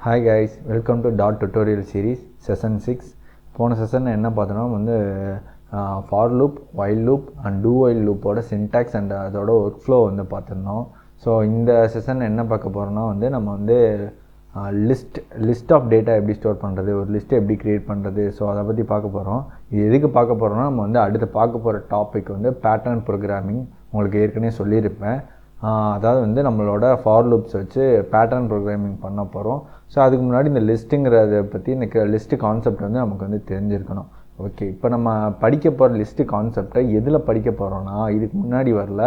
Hi guys, welcome to Dot Tutorial Series Session 6. போன session என்ன பார்த்தோன்னா வந்து for loop, while loop and do while லூப்போட syntax and அதோட ஒர்க் ஃப்ளோ வந்து பார்த்துருந்தோம். ஸோ இந்த செஷன் என்ன பார்க்க போகிறோன்னா வந்து நம்ம வந்து லிஸ்ட் ஆஃப் டேட்டா எப்படி ஸ்டோர் பண்ணுறது, ஒரு லிஸ்ட்டை எப்படி க்ரியேட் பண்ணுறது, ஸோ அதை பற்றி பார்க்க போகிறோம். இது எதுக்கு பார்க்க போகிறோன்னா நம்ம வந்து அடுத்து பார்க்க போகிற டாபிக் வந்து பேட்டர்ன் ப்ரோக்ராமிங். உங்களுக்கு ஏற்கனவே சொல்லியிருப்பேன். அதாவது வந்து நம்மளோட ஃபார் லூப்ஸ் வச்சு பேட்டர்ன் ப்ரோக்ராமிங் பண்ண போகிறோம். ஸோ அதுக்கு முன்னாடி இந்த லிஸ்ட்டுங்கிறத பற்றி இந்த லிஸ்ட்டு கான்செப்ட் வந்து நமக்கு வந்து தெரிஞ்சிருக்கணும். ஓகே, இப்போ நம்ம படிக்க போகிற லிஸ்ட்டு கான்செப்டை எதில் படிக்க போகிறோன்னா, இதுக்கு முன்னாடி வரல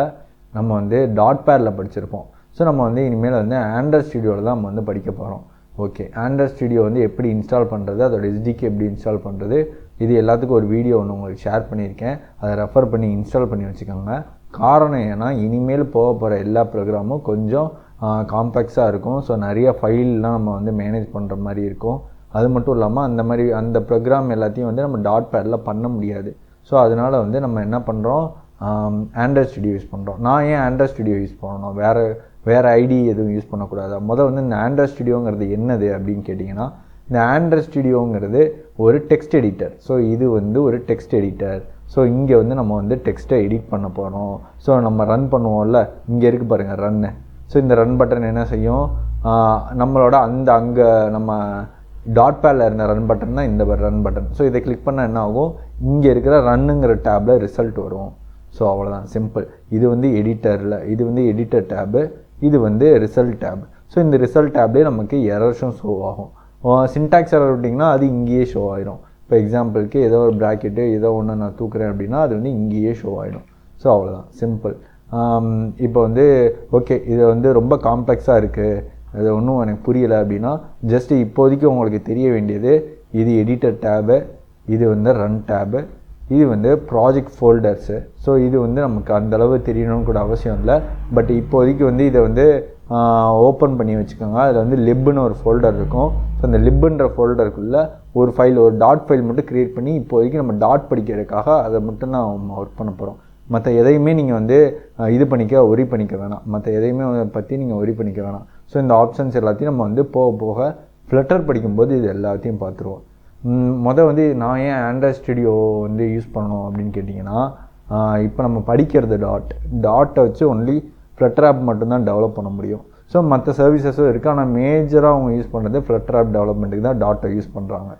நம்ம வந்து டாட் பேடில் படிச்சிருப்போம். ஸோ நம்ம வந்து இனிமேல் வந்து ஆண்ட்ராய்ட் ஸ்டுடியோவில் தான் நம்ம வந்து படிக்க போகிறோம். ஓகே, ஆண்ட்ராய்ட் ஸ்டுடியோ வந்து எப்படி இன்ஸ்டால் பண்ணுறது, அதோட எஸ்டிகே எப்படி இன்ஸ்டால் பண்ணுறது, இது எல்லாத்துக்கும் ஒரு வீடியோ ஒன்று உங்களுக்கு ஷேர் பண்ணியிருக்கேன். அதை ரெஃபர் பண்ணி இன்ஸ்டால் பண்ணி வச்சுக்கோங்க. காரணம் ஏன்னா இனிமேல் போக போகிற எல்லா ப்ரோக்ராமும் கொஞ்சம் காம்ப்ளெக்ஸாக இருக்கும். ஸோ நிறைய ஃபைல்லாம் நம்ம வந்து மேனேஜ் பண்ணுற மாதிரி இருக்கும். அது மட்டும் இல்லாமல் அந்த ப்ரோக்ராம் எல்லாத்தையும் வந்து நம்ம டாட் பேடில் பண்ண முடியாது. ஸோ அதனால் வந்து நம்ம என்ன பண்ணுறோம், ஆண்ட்ராய்ட் ஸ்டுடியோ யூஸ் பண்ணுறோம். நான் ஏன் ஆண்ட்ராய்ட் ஸ்டுடியோ யூஸ் பண்ணணும், வேறு ஐடி எதுவும் யூஸ் பண்ணக்கூடாது. வந்து இந்த ஆண்ட்ராய்ட் ஸ்டுடியோங்கிறது என்னது அப்படின்னு கேட்டிங்கன்னா, இந்த ஆண்ட்ராய்ட் ஸ்டுடியோங்கிறது ஒரு டெக்ஸ்ட் எடிட்டர். ஸோ இது வந்து ஒரு டெக்ஸ்ட் எடிட்டர். ஸோ இங்கே வந்து நம்ம வந்து டெக்ஸ்ட்டை எடிட் பண்ண போகிறோம். ஸோ நம்ம ரன் பண்ணுவோம்ல, இங்கே இருக்குது பாருங்கள் ரன்னு. ஸோ இந்த ரன் பட்டன் என்ன செய்யும், நம்மளோட அங்கே நம்ம டாட் பேடில் இருந்த ரன் பட்டன் தான் இந்த ரன் பட்டன். ஸோ இதை கிளிக் பண்ணால் என்ன ஆகும், இங்கே இருக்கிற ரன்னுங்கிற டேப்பில் ரிசல்ட் வரும். ஸோ அவ்வளோதான், சிம்பிள். இது வந்து எடிட்டர் டேபு, இது வந்து ரிசல்ட் டேப். ஸோ இந்த ரிசல்ட் டேப்லேயே நமக்கு எரர்ஸும் ஷோ ஆகும். சின்டாக்ஸ் எரர் விட்டிங்கன்னா அது இங்கேயே ஷோ ஆகிடும். இப்போ எக்ஸாம்பிளுக்கு ஏதோ ஒரு ப்ராக்கெட்டு ஏதோ ஒன்று நான் தூக்குறேன் அப்படின்னா அது வந்து இங்கேயே ஷோ ஆகிடும். ஸோ அவ்வளோதான், சிம்பிள். இப்போ வந்து ஓகே, இது வந்து ரொம்ப காம்ப்ளெக்ஸாக இருக்குது, அது ஒன்றும் எனக்கு புரியலை அப்படின்னா ஜஸ்ட்டு இப்போதைக்கு உங்களுக்கு தெரிய வேண்டியது இது எடிட்டர் டேபு, இது வந்து ரன் டேபு, இது வந்து ப்ராஜெக்ட் ஃபோல்டர்ஸு. ஸோ இது வந்து நமக்கு அந்தளவு தெரியணும்னு கூட அவசியம் இல்லை. பட் இப்போதைக்கு வந்து இதை வந்து ஓப்பன் பண்ணி வச்சுக்கோங்க. அதில் வந்து லிப்னு ஒரு ஃபோல்டர் இருக்கும். ஸோ அந்த லிப்புன்ற ஃபோல்டருக்குள்ளே ஒரு டாட் ஃபைல் மட்டும் க்ரியேட் பண்ணி இப்போதைக்கு நம்ம டாட் படிக்கிறதுக்காக அதை மட்டும் தான் ஒர்க் பண்ண போகிறோம். மற்ற எதையுமே நீங்கள் வந்து ஒரி பண்ணிக்க வேணாம். மற்ற எதையுமே பற்றி நீங்கள் ஒரி பண்ணிக்க வேணாம். ஸோ இந்த ஆப்ஷன்ஸ் எல்லாத்தையும் நம்ம வந்து போக போக ஃப்ளட்டர் படிக்கும்போது இது எல்லாத்தையும் பார்த்துருவோம். வந்து நான் ஏன் ஆண்ட்ராய்ட் ஸ்டுடியோ வந்து யூஸ் பண்ணணும் அப்படின்னு கேட்டிங்கன்னா, இப்போ நம்ம படிக்கிறது டாட்டை வச்சு ஒன்லி ஃப்ளட்டர் ஆப் மட்டும்தான் டெவலப் பண்ண முடியும். ஸோ மற்ற சர்வீசஸும் இருக்குது, ஆனால் மேஜராக அவங்க யூஸ் பண்ணுறது ஃப்ளட்டர் ஆப் டெவலப்மெண்ட்டுக்கு தான் டாட்டை யூஸ் பண்ணுறாங்க.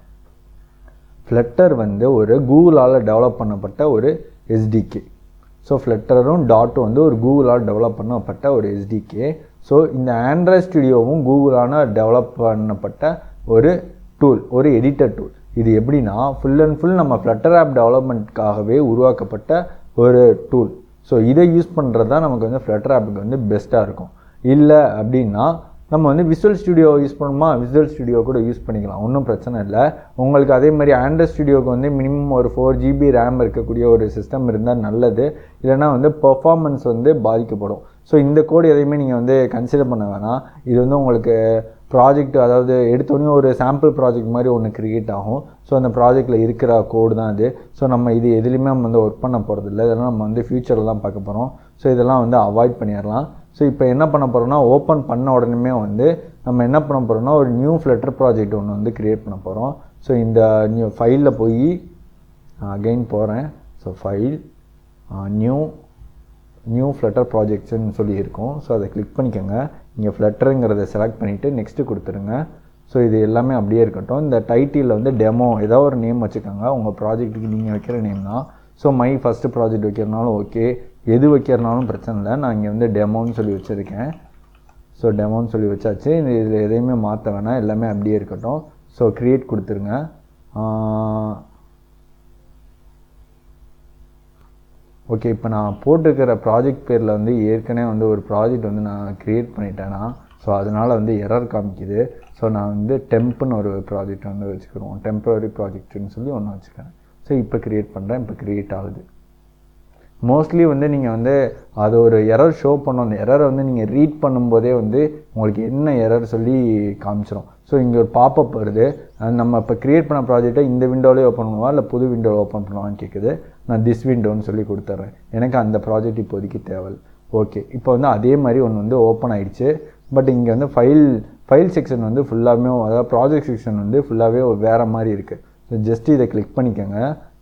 ஃப்ளட்டர் வந்து ஒரு கூகுளால் டெவலப் பண்ணப்பட்ட ஒரு எஸ்டிகே. ஸோ ஃப்ளட்டரும் டாட்டும் வந்து ஒரு கூகுளால் டெவலப் பண்ணப்பட்ட ஒரு எஸ்டிகே. ஸோ இந்த ஆண்ட்ராய்ட் ஸ்டுடியோவும் கூகுளான டெவலப் பண்ணப்பட்ட ஒரு டூல், ஒரு எடிட்டர் டூல். இது எப்படின்னா ஃபுல் அண்ட் ஃபுல் நம்ம ஃப்ளட்டர் ஆப் டெவலப்மெண்ட்காகவே உருவாக்கப்பட்ட ஒரு டூல். ஸோ இதை யூஸ் பண்ணுறது தான் நமக்கு வந்து ஃப்ளட்டர் ஆப்புக்கு வந்து பெஸ்ட்டாக இருக்கும். இல்லை அப்படின்னா நம்ம வந்து விசுவல் ஸ்டுடியோ யூஸ் பண்ணணுமா, விசுவல் ஸ்டுடியோ கூட யூஸ் பண்ணிக்கலாம், ஒன்றும் பிரச்சனை இல்லை. உங்களுக்கு அதே மாதிரி ஆண்ட்ராய்ட் ஸ்டுடியோவுக்கு வந்து மினிமம் ஒரு 4 GB ரேம் இருக்கக்கூடிய ஒரு சிஸ்டம் இருந்தால் நல்லது. இல்லைனா வந்து பெர்ஃபார்மன்ஸ் வந்து பாதிக்கப்படும். ஸோ இந்த கோடு எதையுமே நீங்கள் வந்து கன்சிடர் பண்ண வேணாம். இது வந்து உங்களுக்கு ப்ராஜெக்ட், அதாவது எடுத்தோடனே ஒரு சாம்பிள் ப்ராஜெக்ட் மாதிரி ஒன்று க்ரியேட் ஆகும். ஸோ அந்த ப்ராஜெக்டில் இருக்கிற கோடு தான் இது. ஸோ நம்ம இது எதுலேயுமே நம்ம வந்து ஒர்க் பண்ண போகிறதில்ல. இதெல்லாம் நம்ம வந்து ஃப்யூச்சரில் தான் பார்க்க போகிறோம். ஸோ இதெல்லாம் வந்து அவாய்ட் பண்ணிடலாம். ஸோ இப்போ என்ன பண்ண போகிறோம்னா, ஓப்பன் பண்ண உடனே வந்து நம்ம என்ன பண்ண போகிறோம்னா ஒரு நியூ ஃப்ளட்டர் ப்ராஜெக்ட் ஒன்று வந்து க்ரியேட் பண்ண போகிறோம். ஸோ இந்த ஃபைலில் போய் அகைன் போகிறேன். ஸோ ஃபைல் நியூ ஃப்ளட்டர் ப்ராஜெக்ட்ஸ்ன்னு சொல்லி இருக்கும். ஸோ அதை கிளிக் பண்ணிக்கோங்க. இங்கே ஃப்ளட்டருங்கிறத செலக்ட் பண்ணிவிட்டு நெக்ஸ்ட்டு கொடுத்துருங்க. ஸோ இது எல்லாமே அப்படியே இருக்கட்டும். இந்த டைட்டிலில் வந்து டெமோ ஏதோ ஒரு நேம் வச்சுக்கோங்க. உங்கள் ப்ராஜெக்ட்டுக்கு நீங்கள் வைக்கிற நேம் தான். ஸோ மை ஃபஸ்ட்டு ப்ராஜெக்ட் வைக்கிறனாலும் ஓகே, எது வைக்கிறனாலும் பிரச்சனை இல்லை. நான் இங்கே வந்து டெமோன்னு சொல்லி வச்சுருக்கேன். ஸோ டெமோன்னு சொல்லி வச்சாச்சு. இதில் எதையுமே மாற்ற வேணாம், எல்லாமே அப்படியே இருக்கட்டும். ஸோ க்ரியேட் கொடுத்துருங்க. ஓகே, இப்போ நான் போட்டிருக்கிற ப்ராஜெக்ட் பேரில் வந்து ஏற்கனவே வந்து ஒரு ப்ராஜெக்ட் வந்து நான் க்ரியேட் பண்ணிட்டேன்னா, ஸோ அதனால் வந்து எரர் காமிக்குது. ஸோ நான் வந்து டெம்ப்னு ஒரு ப்ராஜெக்ட் வந்து வச்சுக்கிறோம், டெம்பரரி ப்ராஜெக்ட்னு சொல்லி ஒன்று வச்சுக்கிறேன். ஸோ இப்போ க்ரியேட் பண்ணுறேன். இப்போ க்ரியேட் ஆகுது. மோஸ்ட்லி வந்து நீங்கள் வந்து அது ஒரு எரர் ஷோ பண்ணணும். அந்த எரரை வந்து நீங்கள் ரீட் பண்ணும்போதே வந்து உங்களுக்கு என்ன எரர் சொல்லி காமிச்சிடும். ஸோ இங்கே ஒரு பாப்பப் வருது. நம்ம இப்போ க்ரியேட் பண்ண ப்ராஜெக்டை இந்த விண்டோவிலே ஓப்பன் பண்ணுவா இல்லை புது விண்டோவில் ஓப்பன் பண்ணுவான்னு கேட்குது. நான் திஸ் விண்டோன்னு சொல்லி கொடுத்துட்றேன். எனக்கு அந்த ப்ராஜெக்ட் இப்போதைக்கு தேவை. ஓகே, இப்போ வந்து அதே மாதிரி ஒன்று வந்து ஓப்பன் ஆகிடுச்சு. பட் இங்கே வந்து ஃபைல் செக்ஷன் வந்து ஃபுல்லாகவே, அதாவது ப்ராஜெக்ட் செக்ஷன் வந்து ஃபுல்லாகவே வேறு மாதிரி இருக்குது. ஸோ ஜஸ்ட்டு இதை கிளிக் பண்ணிக்கோங்க.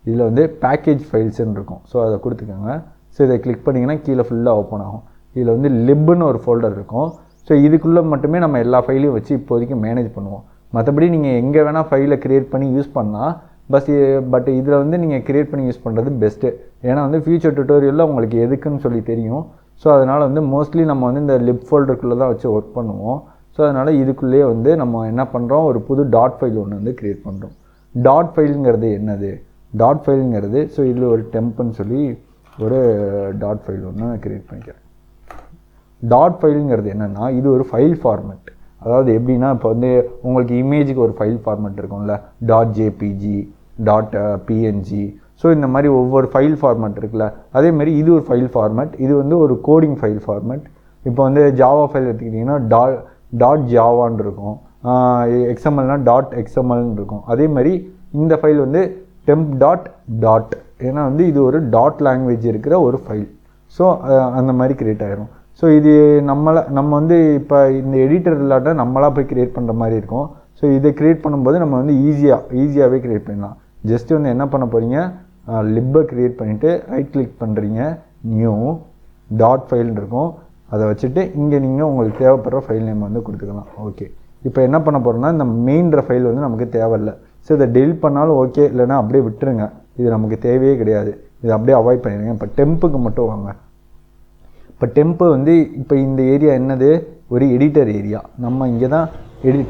இதில் வந்து பேக்கேஜ் ஃபைல்ஸ்ன்னு இருக்கும். ஸோ அதை கொடுத்துக்கோங்க. ஸோ இதை கிளிக் பண்ணிங்கன்னா கீழே ஃபுல்லாக ஓப்பன் ஆகும். இதில் வந்து லிப்னு ஒரு ஃபோல்டர் இருக்கும். ஸோ இதுக்குள்ளே மட்டுமே நம்ம எல்லா ஃபைலையும் வச்சு இப்போதைக்கு மேனேஜ் பண்ணுவோம். மற்றபடி நீங்கள் எங்கே வேணால் ஃபைலை க்ரியேட் பண்ணி யூஸ் பண்ணால் பட் இதில் வந்து நீங்கள் க்ரியேட் பண்ணி யூஸ் பண்ணுறது பெஸ்ட்டு. ஏன்னா வந்து ஃபியூச்சர் டுட்டோரியலில் உங்களுக்கு எதுக்குன்னு சொல்லி தெரியும். ஸோ அதனால் வந்து மோஸ்ட்லி நம்ம வந்து இந்த லிப் ஃபோல்டருக்குள்ளே தான் வச்சு ஒர்க் பண்ணுவோம். ஸோ அதனால் இதுக்குள்ளேயே வந்து நம்ம என்ன பண்ணுறோம், ஒரு புது டாட் ஃபைல் ஒன்று வந்து க்ரியேட் பண்ணுறோம். டாட் ஃபைலுங்கிறது என்னது, டாட் ஃபைலுங்கிறது ஸோ இதில் ஒரு டெம்ப்னு சொல்லி ஒரு டாட் ஃபைல் ஒன்று க்ரியேட் பண்ணிக்கிறேன். டாட் ஃபைலுங்கிறது என்னென்னா இது ஒரு ஃபைல் ஃபார்மேட். அதாவது எப்படின்னா இப்போ வந்து உங்களுக்கு இமேஜுக்கு ஒரு ஃபைல் ஃபார்மேட் இருக்கும்ல, dot JPG, dot PNG. So இந்த மாதிரி ஒவ்வொரு ஃபைல் ஃபார்மேட் இருக்குல்ல, அதேமாதிரி இது ஒரு ஃபைல் ஃபார்மேட். இது வந்து ஒரு கோடிங் ஃபைல் ஃபார்மேட். இப்போ வந்து ஜாவா ஃபைல் எடுத்துக்கிட்டிங்கன்னா டாட் ஜாவான்னு இருக்கும், எக்ஸ்எம்எல்னால் டாட் எக்ஸ்எம்எல்னு இருக்கும். அதே மாதிரி இந்த ஃபைல் வந்து டெம்ப் டாட் ஏன்னா வந்து இது ஒரு டாட் லாங்குவேஜ் இருக்கிற ஒரு ஃபைல். ஸோ அந்த மாதிரி க்ரியேட் ஆகிரும். ஸோ இது நம்ம வந்து இப்போ இந்த எடிட்டர் இல்லாட்ட நம்மளாக போய் க்ரியேட் பண்ணுற மாதிரி இருக்கும். ஸோ இதை க்ரியேட் பண்ணும்போது நம்ம வந்து ஈஸியாகவே க்ரியேட் பண்ணலாம். ஜஸ்ட்டு வந்து என்ன பண்ண போகிறீங்க, லிப்பை க்ரியேட் பண்ணிவிட்டு ரைட் கிளிக் பண்ணுறீங்க, நியூ டாட் ஃபைல்னு இருக்கும். அதை வச்சுட்டு இங்கே நீங்கள் உங்களுக்கு தேவைப்படுற ஃபைல் நேம் வந்து கொடுத்துக்கலாம். ஓகே, இப்போ என்ன பண்ண போகிறோம்னா இந்த மெயின்ற ஃபைல் வந்து நமக்கு தேவையில்லை. ஸோ இதை டெலிட் பண்ணாலும் ஓகே, இல்லைனா அப்படியே விட்டுருங்க. இது நமக்கு தேவையே கிடையாது. இதை அப்படியே அவாய்ட் பண்ணிடுங்க. இப்போ டெம்புக்கு மட்டும் வாங்க. இப்போ டெம்ப்பு வந்து இப்போ இந்த ஏரியா என்னது, ஒரு எடிட்டர் ஏரியா. நம்ம இங்கே தான்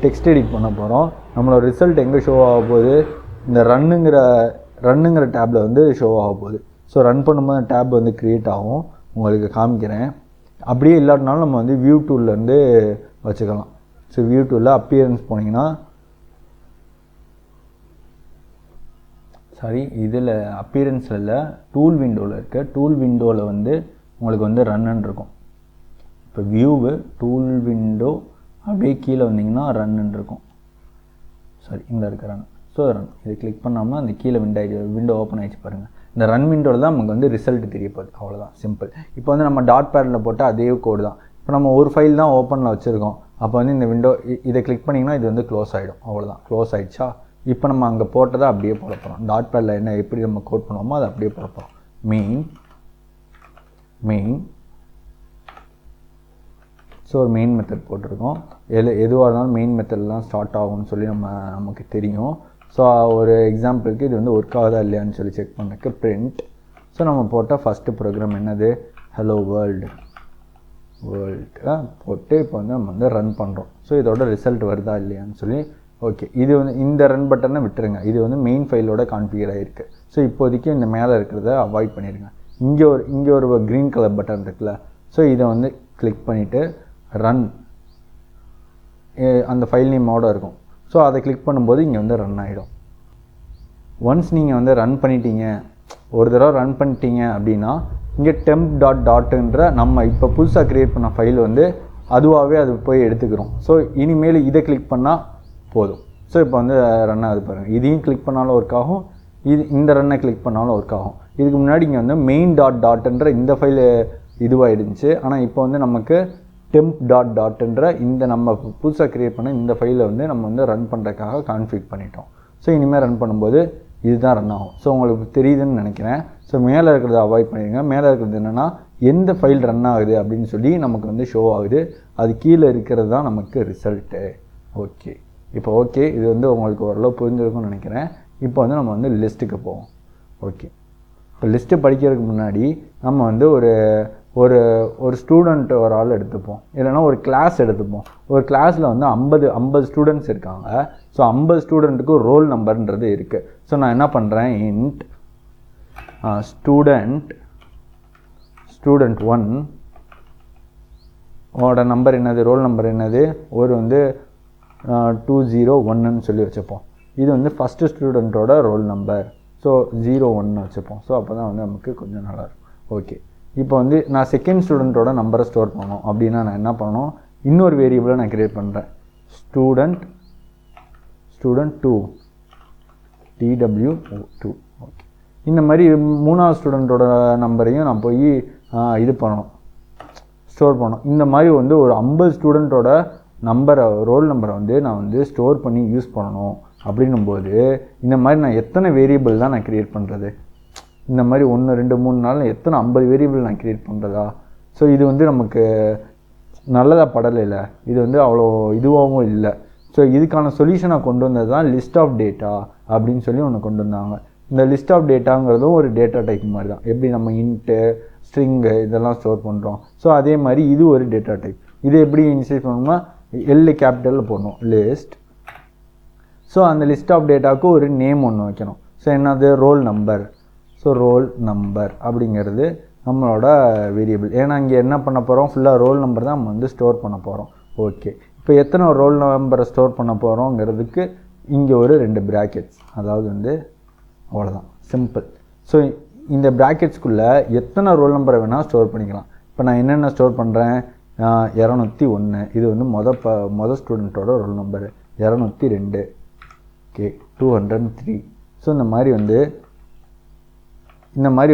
டெக்ஸ்ட் எடிட் பண்ண போகிறோம். நம்மளோட ரிசல்ட் எங்கே ஷோ ஆக போகுது, இந்த ரன்னுங்கிற டேப்பில் வந்து ஷோ ஆக போகுது. ஸோ ரன் பண்ணும்போது டேப் வந்து க்ரியேட் ஆகும், உங்களுக்கு காமிக்கிறேன். அப்படியே இல்லாட்டினாலும் நம்ம வந்து வியூ டூல்லேருந்து வச்சுக்கலாம். ஸோ வியூ டூலில் அப்பியரன்ஸ் போனீங்கன்னா, இதில் அப்பியரன்ஸில் இல்லை, டூல் விண்டோவில் இருக்க, டூல் விண்டோவில் வந்து உங்களுக்கு வந்து ரன்னு இருக்கும். இப்போ வியூவு டூல் விண்டோ அப்படியே கீழே வந்தீங்கன்னா ரன்னு இருக்கும். இங்கே இருக்க ரன். ஸோ ரன் இதை கிளிக் பண்ணாமல் அந்த கீழே விண்டோ ஓப்பன் ஆகிடுச்சு பாருங்கள். இந்த ரன் விண்டோவில் தான் நமக்கு வந்து ரிசல்ட் தெரிய போகுது. அவ்வளோதான், சிம்பிள். இப்போ வந்து நம்ம டாட் பேடில் போட்டு அதே கோடு தான். இப்போ நம்ம ஒரு ஃபைல் தான் ஓப்பனில் வச்சுருக்கோம். அப்போ வந்து இந்த விண்டோ இதை கிளிக் பண்ணிங்கன்னா இது வந்து க்ளோஸ் ஆகிடும். அவ்வளோதான், க்ளோஸ் ஆகிடுச்சா. இப்போ நம்ம அங்கே போட்டதை அப்படியே போட போகிறோம். டாட் பேடில் என்ன எப்படி நம்ம கோட் பண்ணுவோமோ அதை அப்படியே போட போகிறோம். மெயின் ஸோ ஒரு மெயின் மெத்தட் போட்டிருக்கோம். எதுவாக இருந்தாலும் மெயின் மெத்தட்லாம் ஸ்டார்ட் ஆகும்னு சொல்லி நமக்கு தெரியும். ஸோ ஒரு எக்ஸாம்பிளுக்கு இது வந்து ஒர்க் ஆகுதா இல்லையான்னு சொல்லி செக் பண்ணக்கு பிரிண்ட். ஸோ நம்ம போட்டால் ஃபஸ்ட்டு ப்ரோக்ராம் என்னது, ஹலோ வேர்ல்டு போட்டு இப்போ வந்து நம்ம வந்து ரன் பண்ணுறோம். ஸோ இதோட ரிசல்ட் வருதா இல்லையான்னு சொல்லி ஓகே. இது வந்து இந்த ரன் பட்டனை விட்டுருங்க. இது வந்து மெயின் ஃபைலோட கான்ஃபிகர் ஆகிருக்கு. ஸோ இப்போதைக்கு இந்த மேலே இருக்கிறத அவாய்ட் பண்ணிடுங்க. இங்கே ஒரு க்ரீன் கலர் பட்டன் இருக்குல்ல, ஸோ இதை வந்து கிளிக் பண்ணிவிட்டு ரன் அந்த ஃபைல் நேமோட இருக்கும். ஸோ அதை கிளிக் பண்ணும்போது இங்கே வந்து ரன் ஆகிடும். ஒன்ஸ் நீங்கள் வந்து ரன் பண்ணிட்டீங்க, ஒரு தடவை ரன் பண்ணிட்டீங்க அப்படின்னா இங்கே temp.டாட்ன்ற நம்ம இப்போ புதுசாக க்ரியேட் பண்ண ஃபைல் வந்து அதுவாகவே அது போய் எடுத்துக்கிறோம். ஸோ இனிமேல் இதை கிளிக் பண்ணால் போதும். ஸோ இப்போ வந்து ரன் ஆகுது பாருங்கள். இதையும் கிளிக் பண்ணாலும் ஒர்க் ஆகும், இந்த ரன்னை கிளிக் பண்ணாலும் ஒர்க் ஆகும். இதுக்கு முன்னாடி இங்கே வந்து main.டாட்ன்ற இந்த ஃபைல் இதுவாகிடுச்சு. ஆனால் இப்போ வந்து நமக்கு temp.டாட்ன்ற இந்த நம்ம புதுசாக க்ரியேட் பண்ண இந்த ஃபைலை வந்து நம்ம வந்து ரன் பண்ணுறதுக்காக கான்ஃபிக் பண்ணிட்டோம். ஸோ இனிமேல் ரன் பண்ணும்போது இதுதான் ரன் ஆகும். ஸோ உங்களுக்கு தெரியுதுன்னு நினைக்கிறேன். ஸோ மேலே இருக்கிறத அவாய்ட் பண்ணிடுங்க. மேலே இருக்கிறது என்னென்னா எந்த ஃபைல் ரன் ஆகுது அப்படின்னு சொல்லி நமக்கு வந்து ஷோ ஆகுது. அது கீழே இருக்கிறது தான் நமக்கு ரிசல்ட்டு. ஓகே, இப்போ ஓகே, இது வந்து உங்களுக்கு ஓரளவு புரிஞ்சிருக்கும்னு நினைக்கிறேன். இப்போ வந்து நம்ம வந்து லிஸ்ட்டுக்கு போவோம். ஓகே, இப்போ லிஸ்ட்டு படிக்கிறதுக்கு முன்னாடி நம்ம வந்து ஒரு ஸ்டூடெண்ட் ஒரு ஆள் எடுத்துப்போம், இல்லைனா ஒரு கிளாஸ் எடுத்துப்போம். ஒரு கிளாஸில் வந்து 50 ஸ்டூடெண்ட்ஸ் இருக்காங்க. ஸோ 50 ஸ்டூடெண்ட்டுக்கு ரோல் நம்பர்ன்றது இருக்குது. ஸோ நான் என்ன பண்ணுறேன், இன்ட் ஸ்டூடெண்ட் 1 ஓட நம்பர் என்னது, ரோல் நம்பர் என்னது, ஒரு வந்து 201ன்னு சொல்லி வச்சுப்போம். இது வந்து ஃபஸ்ட்டு ஸ்டூடெண்ட்டோட ரோல் நம்பர். ஸோ 01 வச்சுப்போம். ஸோ அப்போ தான் வந்து நமக்கு கொஞ்சம் நல்லாயிருக்கும். ஓகே, இப்போ வந்து நான் செகண்ட் ஸ்டூடெண்ட்டோட நம்பரை ஸ்டோர் பண்ணணும் அப்படின்னா நான் என்ன பண்ணணும், இன்னொரு வேரியபிளை நான் க்ரியேட் பண்ணுறேன். Student 2 TW2. ஓகே, இந்த மாதிரி மூணாவது ஸ்டூடெண்ட்டோட நம்பரையும் நான் போய் இது பண்ணணும், ஸ்டோர் பண்ணணும். இந்த மாதிரி வந்து ஒரு 50 ஸ்டூடெண்ட்டோட ரோல் நம்பரை வந்து நான் வந்து ஸ்டோர் பண்ணி யூஸ் பண்ணணும் அப்படின்னும்போது இந்த மாதிரி நான் எத்தனை வேரியபிள் தான் நான் க்ரியேட் பண்ணுறது? இந்த மாதிரி 1 2 3 4 எத்தனை 50 வேரியபிள் நான் க்ரியேட் பண்ணுறதா? ஸோ இது வந்து நமக்கு நல்லதாக படலை. இது வந்து அவ்வளோ இதுவாகவும் இல்லை. ஸோ இதுக்கான சொல்யூஷனை கொண்டு வந்தது தான் லிஸ்ட் ஆஃப் டேட்டா அப்படின்னு சொல்லி ஒன்று கொண்டு வந்தாங்க. இந்த லிஸ்ட் ஆஃப் டேட்டாங்கிறதும் ஒரு டேட்டா டைப் மாதிரி தான். எப்படி நம்ம இன்ட்டு ஸ்ட்ரிங்கு இதெல்லாம் ஸ்டோர் பண்ணுறோம், ஸோ அதே மாதிரி இது ஒரு டேட்டா டைப். இது எப்படி இனிஷியேட் பண்ணணும்னா எல் கேபிட்டலில் போடணும், லிஸ்ட். ஸோ அந்த லிஸ்ட் ஆஃப் டேட்டாவுக்கு ஒரு நேம் ஒன்று வைக்கணும். ஸோ என்னது? Role number. So roll number அப்படிங்கிறது நம்மளோட வேரியபிள். ஏன்னா இங்கே என்ன பண்ண போகிறோம்? ஃபுல்லாக ரோல் நம்பர் தான் நம்ம வந்து ஸ்டோர் பண்ண போகிறோம். ஓகே, இப்போ எத்தனை ரோல் நம்பரை ஸ்டோர் பண்ண போகிறோங்கிறதுக்கு இங்கே ஒரு 2 ப்ராக்கெட்ஸ், அதாவது வந்து அவ்வளோதான், சிம்பிள். ஸோ இந்த ப்ராக்கெட்ஸ்குள்ளே எத்தனை ரோல் நம்பரை வேணால் ஸ்டோர் பண்ணிக்கலாம். இப்போ நான் என்னென்ன ஸ்டோர் பண்ணுறேன்? 201, இது வந்து மொதல் ஸ்டூடெண்ட்டோட ரோல் நம்பரு. 202, ஓகே, 203. ஸோ இந்த மாதிரி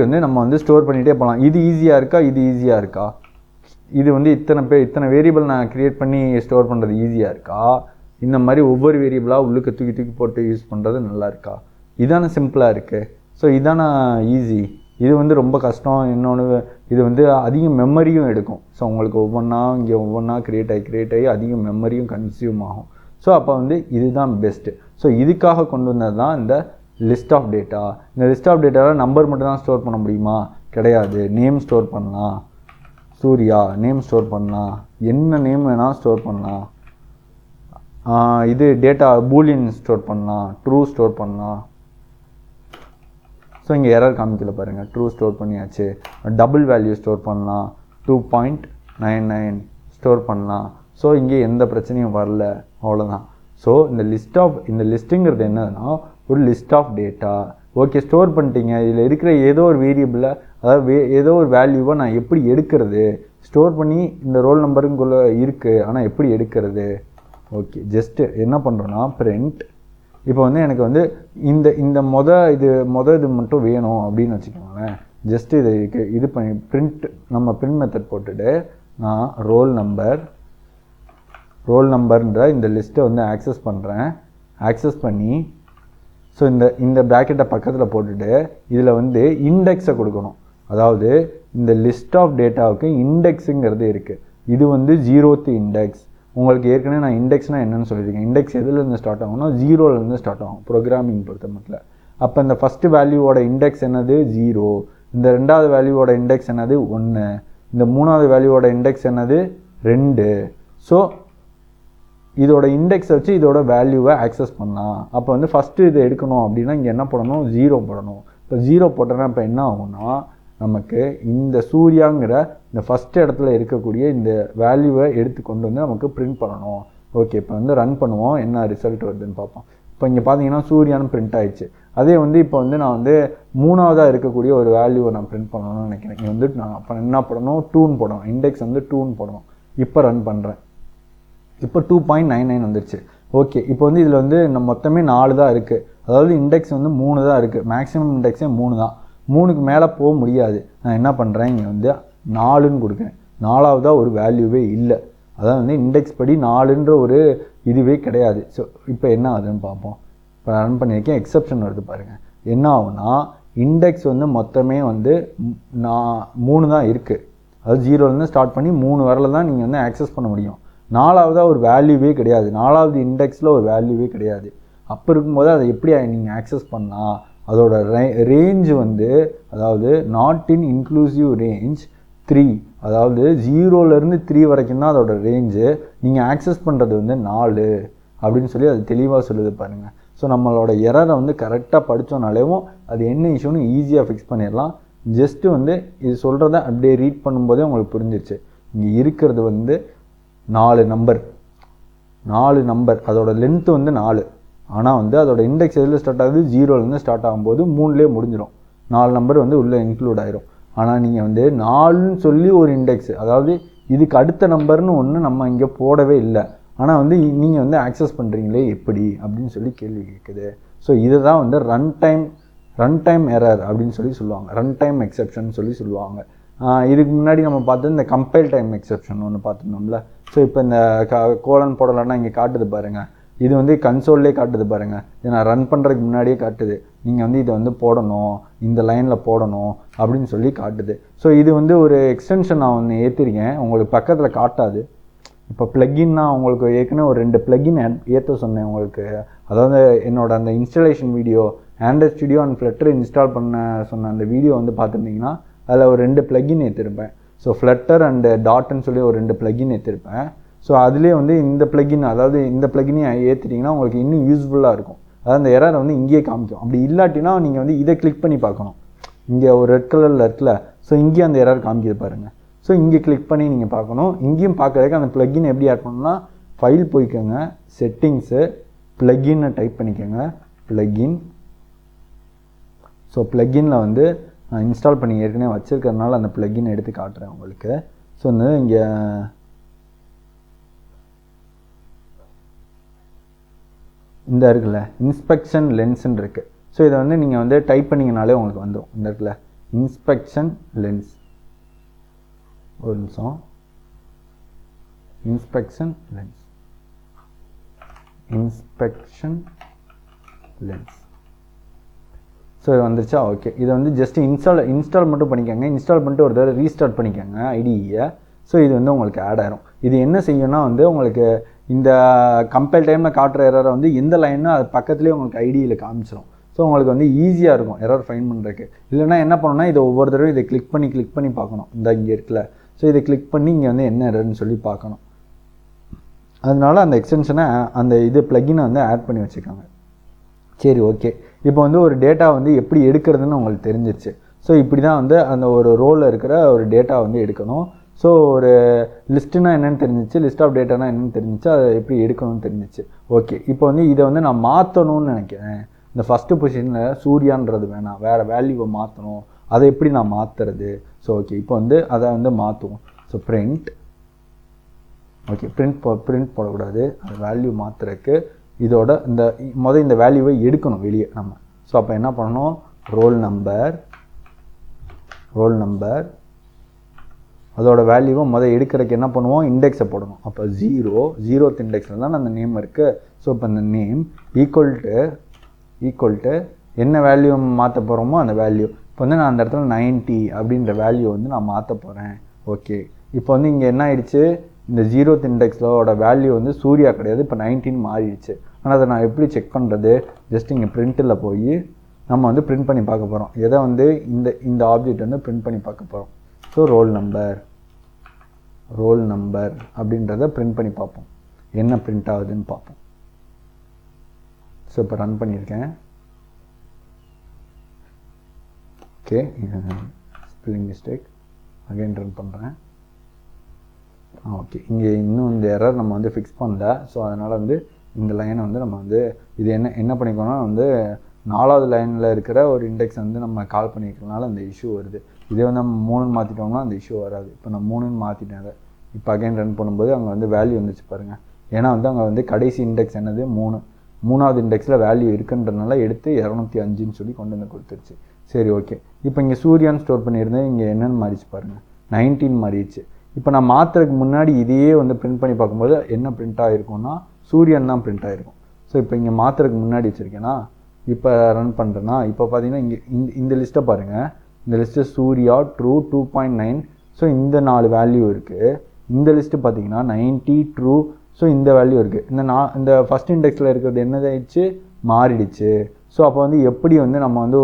வந்து நம்ம வந்து ஸ்டோர் பண்ணிகிட்டே போகலாம். இது ஈஸியாக இருக்கா? இது ஈஸியாக இருக்கா? இது வந்து இத்தனை வேரியபிள் நான் க்ரியேட் பண்ணி ஸ்டோர் பண்ணுறது ஈஸியாக இருக்கா? இந்த மாதிரி ஒவ்வொரு வேரியபிளாக உள்ளுக்கு தூக்கி போட்டு யூஸ் பண்ணுறது நல்லா இருக்கா? இதான சிம்பிளாக இருக்குது. ஸோ இதான ஈஸி. இது வந்து ரொம்ப கஷ்டம். இன்னொன்று, இது வந்து அதிக மெமரியும் எடுக்கும். ஸோ உங்களுக்கு ஒவ்வொன்றா க்ரியேட் ஆகி அதிக மெமரியும் கன்சியூம் ஆகும். ஸோ அப்போ வந்து இதுதான் பெஸ்ட்டு. ஸோ இதுக்காக கொண்டு வந்தது தான் இந்த லிஸ்ட் ஆஃப் டேட்டா. இந்த லிஸ்ட் ஆஃப் டேட்டாவில் நம்பர் மட்டும் தான் ஸ்டோர் பண்ண முடியுமா? கிடையாது. நேம் ஸ்டோர் பண்ணலாம், சூர்யா நேம் ஸ்டோர் பண்ணலாம், என்ன நேம் வேணால் ஸ்டோர் பண்ணலாம். இது டேட்டா பூலியன் ஸ்டோர் பண்ணலாம், ட்ரூ ஸ்டோர் பண்ணலாம். ஸோ இங்கே எரர் காமிக்கல பாருங்கள், ட்ரூ ஸ்டோர் பண்ணியாச்சு. டபுள் வேல்யூ ஸ்டோர் பண்ணலாம், 2.99 ஸ்டோர் பண்ணலாம். ஸோ இங்கே எந்த பிரச்சனையும் வரல, அவ்வளோதான். ஸோ இந்த லிஸ்ட்டுங்கிறது என்னதுன்னா ஒரு list of data. Okay, store பண்ணிட்டீங்க. இதில் இருக்கிற ஏதோ ஒரு வேரியபிளை, அதாவது ஏதோ ஒரு வேல்யூவை நான் எப்படி எடுக்கிறது? ஸ்டோர் பண்ணி இந்த ரோல் நம்பருக்குள்ளே இருக்குது, ஆனால் எப்படி எடுக்கிறது? ஓகே, ஜஸ்ட்டு என்ன பண்ணுறோன்னா பிரிண்ட். இப்போ வந்து எனக்கு வந்து இந்த இது மட்டும் வேணும் அப்படின்னு வச்சுக்கோங்களேன். ஜஸ்ட்டு இது பண்ணி பிரிண்ட் மெத்தட் போட்டுட்டு நான் ரோல் நம்பர்ன்ற இந்த லிஸ்ட்டை வந்து ஆக்சஸ் பண்ணி ஸோ இந்த ப்ராக்கெட்டை பக்கத்தில் போட்டுட்டு இதில் வந்து இண்டெக்ஸை கொடுக்கணும். அதாவது இந்த லிஸ்ட் ஆஃப் டேட்டாவுக்கு இண்டெக்ஸுங்கிறது இருக்குது. இது வந்து 0th இண்டெக்ஸ். உங்களுக்கு ஏற்கனவே நான் இண்டெக்ஸ்னால் என்னென்னு சொல்லியிருக்கேன். இண்டெக்ஸ் எதுலேருந்து ஸ்டார்ட் ஆகும்னா 0லேருந்து ஸ்டார்ட் ஆகும் ப்ரோக்ராமிங் பொறுத்த மட்டும். அப்போ இந்த ஃபஸ்ட்டு வேல்யூவோட இண்டெக்ஸ் என்னது? 0. இந்த 2வது வேல்யூவோட இண்டெக்ஸ் என்னது? 1. இந்த 3வது வேல்யூவோட இண்டெக்ஸ் என்னது? 2. ஸோ இதோட இண்டெக்ஸை வச்சு இதோட வேல்யூவை ஆக்சஸ் பண்ணலாம். அப்போ வந்து ஃபஸ்ட்டு இதை எடுக்கணும் அப்படின்னா இங்கே என்ன போடணும்? 0 போடணும். இப்போ 0 போட்டோன்னா இப்போ என்ன ஆகும்னா நமக்கு இந்த சூர்யாங்கிற இந்த ஃபஸ்ட் இடத்துல இருக்கக்கூடிய இந்த வேல்யூவை எடுத்து கொண்டு வந்து நமக்கு பிரிண்ட் பண்ணணும். ஓகே, இப்போ வந்து ரன் பண்ணுவோம், என்ன ரிசல்ட் வருதுன்னு பார்ப்போம். இப்போ இங்கே பார்த்தீங்கன்னா சூர்யான்னு பிரிண்ட் ஆயிடுச்சு. அதே வந்து இப்போ வந்து நான் வந்து 3வதாக இருக்கக்கூடிய ஒரு வேல்யூவை நான் பிரிண்ட் பண்ணணும்னு நினைக்கிறேன். இங்கே வந்து நான் அப்போ என்ன போடணும்? 2ன்னு போடணும். இண்டெக்ஸ் வந்து 2ன்னு போடணும். இப்போ ரன் பண்ணுறேன். இப்போ 2.99 வந்துடுச்சு. ஓகே, இப்போ வந்து இதில் வந்து நம்ம மொத்தமே 4 தான் இருக்குது. அதாவது இண்டெக்ஸ் வந்து 3 தான் இருக்குது. மேக்ஸிமம் இண்டெக்ஸே 3 தான். 3க்கு மேலே போக முடியாது. நான் என்ன பண்ணுறேன்? இங்கே வந்து 4ன்னு கொடுக்குறேன். 4வதாக ஒரு வேல்யூவே இல்லை. அதாவது வந்து இண்டெக்ஸ் படி 4ன்ற ஒரு இதுவே கிடையாது. ஸோ இப்போ என்ன ஆகுதுன்னு பார்ப்போம். இப்போ ரன் பண்ணியிருக்கேன், எக்ஸப்ஷன் வருது பாருங்கள். என்ன ஆகுனா இண்டெக்ஸ் வந்து மொத்தமே வந்து 3 தான் இருக்குது. அதாவது 0லேருந்து ஸ்டார்ட் பண்ணி 3 வரல தான் நீங்கள் வந்து ஆக்சஸ் பண்ண முடியும். 4வதாக ஒரு வேல்யூவே கிடையாது. 4வது இண்டெக்ஸில் ஒரு வேல்யூவே கிடையாது. அப்போ இருக்கும்போது அதை எப்படி நீங்கள் ஆக்சஸ் பண்ணால் அதோட ரேஞ்ச் வந்து, அதாவது நாட் இன் இன்க்ளூசிவ் ரேஞ்ச் 3, அதாவது 0லேருந்து 3 வரைக்கும் தான் அதோட ரேஞ்சு. நீங்கள் ஆக்சஸ் பண்ணுறது வந்து 4 அப்படின்னு சொல்லி அது தெளிவாக சொல்லுது பாருங்கள். ஸோ நம்மளோட எரரை வந்து கரெக்டாக படித்தோன்னாலேவும் அது என்ன இஷ்யூன்னு ஈஸியாக ஃபிக்ஸ் பண்ணிடலாம். ஜஸ்ட்டு வந்து இது சொல்கிறத அப்படியே ரீட் பண்ணும்போதே உங்களுக்கு புரிஞ்சிருச்சு. இங்கே இருக்கிறது வந்து 4 நம்பர், அதோட லென்த்து வந்து 4. ஆனால் வந்து அதோட இண்டெக்ஸ் எதில் ஸ்டார்ட் ஆகுது? 0லேருந்து ஸ்டார்ட் ஆகும்போது 3லேயே முடிஞ்சிடும். 4 நம்பர் வந்து உள்ளே இன்க்ளூட் ஆயிரும். ஆனால் நீங்கள் வந்து 4ன்னு சொல்லி ஒரு இண்டெக்ஸ், அதாவது இதுக்கு அடுத்த நம்பர்னு ஒன்று நம்ம இங்கே போடவே இல்லை. ஆனால் வந்து நீங்கள் வந்து ஆக்சஸ் பண்ணுறீங்களே எப்படி அப்படின்னு சொல்லி கேள்வி கேட்குது. ஸோ இதை தான் வந்து ரன் டைம் எரர் அப்படின்னு சொல்லி சொல்லுவாங்க. ரன் டைம் எக்ஸெப்ஷன் சொல்லி சொல்லுவாங்க. இதுக்கு முன்னாடி நம்ம பார்த்து இந்த கம்பைல் டைம் எக்ஸெப்ஷன் ஒன்று பார்த்துருந்தோம்ல. ஸோ இப்போ இந்த கோலன் போடலைன்னா இங்கே காட்டுது பாருங்கள், இது வந்து கன்சோல்லே காட்டுது பாருங்கள், இது நான் ரன் பண்ணுறதுக்கு முன்னாடியே காட்டுது, நீங்கள் வந்து இதை வந்து போடணும், இந்த லைனில் போடணும் அப்படின்னு சொல்லி காட்டுது. ஸோ இது வந்து ஒரு எக்ஸ்டென்ஷன் நான் ஒன்று ஏற்றிருக்கேன், உங்களுக்கு பக்கத்தில் காட்டாது. இப்போ ப்ளக்கின்னா உங்களுக்கு ஏற்கனவே ஒரு 2 ப்ளக்கின் ஏற்ற சொன்னேன் உங்களுக்கு. அதாவது என்னோடய அந்த installation video Android studio and flutter install பண்ண சொன்ன அந்த வீடியோ வந்து பார்த்துருந்தீங்கன்னா அதில் ஒரு 2 ப்ளக்கின் ஏற்றிருப்பேன். ஸோ ஃப்ளட்டர் அண்டு டாட்னு சொல்லி ஒரு 2 ப்ளக்கின் ஏற்றிருப்பேன். ஸோ அதுலேயே வந்து இந்த ப்ளக்கின், அதாவது இந்த ப்ளக்கினையும் ஏற்றிட்டிங்கன்னா உங்களுக்கு இன்னும் யூஸ்ஃபுல்லாக இருக்கும். அதாவது அந்த எரர் வந்து இங்கேயே காமிக்கும். அப்படி இல்லாட்டினா நீங்கள் வந்து இதை கிளிக் பண்ணி பார்க்கணும். இங்கே ஒரு ரெட் கலரில் இருக்குல்ல, ஸோ இங்கேயும் அந்த எரர் காமிக்கிது பாருங்கள். ஸோ இங்கே கிளிக் பண்ணி நீங்கள் பார்க்கணும். இங்கேயும் பார்க்குறதுக்கு அந்த ப்ளக்கின் எப்படி ஆட் பண்ணணும்னா ஃபைல் போய்க்கோங்க, செட்டிங்ஸு, ப்ளக்கின்னு டைப் பண்ணிக்கோங்க, ப்ளக்கின். ஸோ ப்ளக்கினில் வந்து நான் இன்ஸ்டால் பண்ணி ஏற்கனவே வச்சுருக்கிறதுனால அந்த ப்ளக்கின் எடுத்து காட்டுறேன் உங்களுக்கு. ஸோ வந்து இங்கே இந்த இருக்குல்ல இன்ஸ்பெக்ஷன் லென்ஸ்ன்னு இருக்குது. ஸோ இதை வந்து நீங்கள் வந்து டைப் பண்ணிங்கனாலே உங்களுக்கு வந்துடும். இந்த இருக்குல்ல இன்ஸ்பெக்ஷன் லென்ஸ், ஒரு நிமிஷம், inspection lens, inspection lens. So இது வந்துருச்சா? ஓகே. இதை வந்து ஜஸ்ட் இன்ஸ்டால் மட்டும் பண்ணிக்கோங்க. இன்ஸ்டால் பண்ணிட்டு ஒரு தடவை ரீஸ்டார்ட் பண்ணிக்கோங்க ஐடியை. ஸோ இது வந்து உங்களுக்கு ஆட் ஆயிரும். இது என்ன செய்யும்னா வந்து உங்களுக்கு இந்த கம்பைல் டைமில் காட்டுற எரரை வந்து எந்த லைன்னு அது பக்கத்துலேயே உங்களுக்கு ஐடியில் காமிச்சிடும். ஸோ உங்களுக்கு வந்து ஈஸியாக இருக்கும் எரர் ஃபைண்ட் பண்ணுறதுக்கு. இல்லைனா என்ன பண்ணணும்னா இதை ஒவ்வொரு தடவையும் இதை கிளிக் பண்ணி பார்க்கணும். இந்த இங்கே இருக்குல்ல, ஸோ இதை கிளிக் பண்ணி இங்கே வந்து என்ன எரர்னு சொல்லி பார்க்கணும். அதனால அந்த எக்ஸ்டென்ஷனை அந்த இது ப்ளக்கினை வந்து ஆட் பண்ணி வச்சுக்காங்க. சரி, ஓகே. இப்போ வந்து ஒரு டேட்டா வந்து எப்படி எடுக்கிறதுன்னு உங்களுக்கு தெரிஞ்சிருச்சு. ஸோ இப்படி தான் வந்து அந்த ஒரு ரோலில் இருக்கிற ஒரு டேட்டா வந்து எடுக்கணும். ஸோ ஒரு லிஸ்ட்டுனா என்னென்னு தெரிஞ்சிச்சு, லிஸ்ட் ஆஃப் டேட்டானா என்னென்னு தெரிஞ்சிச்சு, அதை எப்படி எடுக்கணும்னு தெரிஞ்சிச்சு. ஓகே. இப்போ வந்து இதை வந்து நான் மாற்றணும்னு நினைக்கிறேன். இந்த ஃபஸ்ட்டு பொசிஷனில் சூர்யான்றது வேணாம், வேறு வேல்யூவை மாற்றணும். அதை எப்படி நான் மாற்றுறது? ஸோ ஓகே, இப்போ வந்து அதை வந்து மாற்றுவோம். ஸோ பிரிண்ட், ஓகே, பிரிண்ட் போடக்கூடாது, அது வேல்யூ மாற்றுறதுக்கு இதோட இந்த வேல்யூவை எடுக்கணும் வெளியே நம்ம. ஸோ அப்போ என்ன பண்ணணும், ரோல் நம்பர் அதோட வேல்யூவை எடுக்கிறதுக்கு என்ன பண்ணுவோம், இண்டெக்ஸை போடணும். அப்போ 0th இண்டெக்ஸில் தான் அந்த நேம் இருக்குது. ஸோ இப்போ இந்த நேம் ஈக்குவல் டு என்ன வேல்யூ மாற்ற போகிறோமோ அந்த வேல்யூ. இப்போ வந்து நான் அந்த இடத்துல 90 அப்படின்ற வேல்யூ வந்து நான் மாற்ற போகிறேன். ஓகே. இப்போ வந்து இங்கே என்ன ஆயிடுச்சு, இந்த 0th இண்டெக்ஸோட வேல்யூ வந்து சூர்யா கிடையாது, இப்போ 19 மாறிடுச்சு. ஆனால் அதை நான் எப்படி செக் பண்ணுறது, ஜஸ்ட் இங்கே பிரிண்ட்டில் போய் நம்ம வந்து பிரிண்ட் பண்ணி பார்க்க போகிறோம். எதை வந்து இந்த ஆப்ஜெக்ட் வந்து பிரிண்ட் பண்ணி பார்க்க போகிறோம். ஸோ ரோல் நம்பர் அப்படின்றத பிரிண்ட் பண்ணி பார்ப்போம், என்ன பிரிண்ட் ஆகுதுன்னு பார்ப்போம். ஸோ இப்போ ரன் பண்ணியிருக்கேன். Okay, spelling mistake, again run பண்ணுறேன். ஓகே, இங்கே இன்னும் இந்த எரர் நம்ம வந்து ஃபிக்ஸ் பண்ணல. ஸோ அதனால் வந்து இந்த லைனை வந்து நம்ம வந்து இது என்ன பண்ணிக்கோன்னா வந்து 4வது லைனில் இருக்கிற ஒரு இண்டெக்ஸ் வந்து நம்ம கால் பண்ணிக்கிறதுனால அந்த இஷ்யூ வருது. இதே வந்து நம்ம 3ன்னு மாற்றிட்டோம்னா அந்த இஷ்யூ வராது. இப்போ நான் 3ன்னு மாற்றிட்டேன். அதை இப்போ அகைன் ரன் பண்ணும்போது அங்கே வந்து வேல்யூ வந்துச்சு பாருங்கள். ஏன்னா வந்து அங்கே வந்து கடைசி இண்டெக்ஸ் என்னது 3வது இண்டெக்ஸில் வேல்யூ இருக்குன்றதுனால எடுத்து 205ன்னு சொல்லி கொண்டு வந்து கொடுத்துருச்சு. சரி, ஓகே. இப்போ இங்கே சூர்யான்னு ஸ்டோர் பண்ணியிருந்தேன், இங்கே என்னென்னு மாறிச்சு பாருங்கள், 19 மாறிடுச்சு. இப்போ நான் மாற்றுறதுக்கு முன்னாடி இதையே வந்து பிரிண்ட் பண்ணி பார்க்கும்போது என்ன பிரிண்ட் ஆகிருக்கும்னா சூரியன் தான் பிரிண்ட் ஆகிருக்கும். ஸோ இப்போ இங்கே மாற்றுறதுக்கு முன்னாடி வச்சுருக்கேன்னா, இப்போ ரன் பண்ணுறேன்னா இப்போ பார்த்தீங்கன்னா இங்கே இந்த லிஸ்ட்டை பாருங்கள். இந்த லிஸ்ட்டு சூர்யா ட்ரூ 2.9. ஸோ இந்த 4 வேல்யூ இருக்குது. இந்த லிஸ்ட்டு பார்த்தீங்கன்னா 90 ட்ரூ. ஸோ இந்த வேல்யூ இருக்குது. இந்த ஃபஸ்ட் இண்டெக்ஸில் இருக்கிறது என்னதாயிடுச்சு, மாறிடுச்சு. ஸோ அப்போ வந்து எப்படி வந்து நம்ம வந்து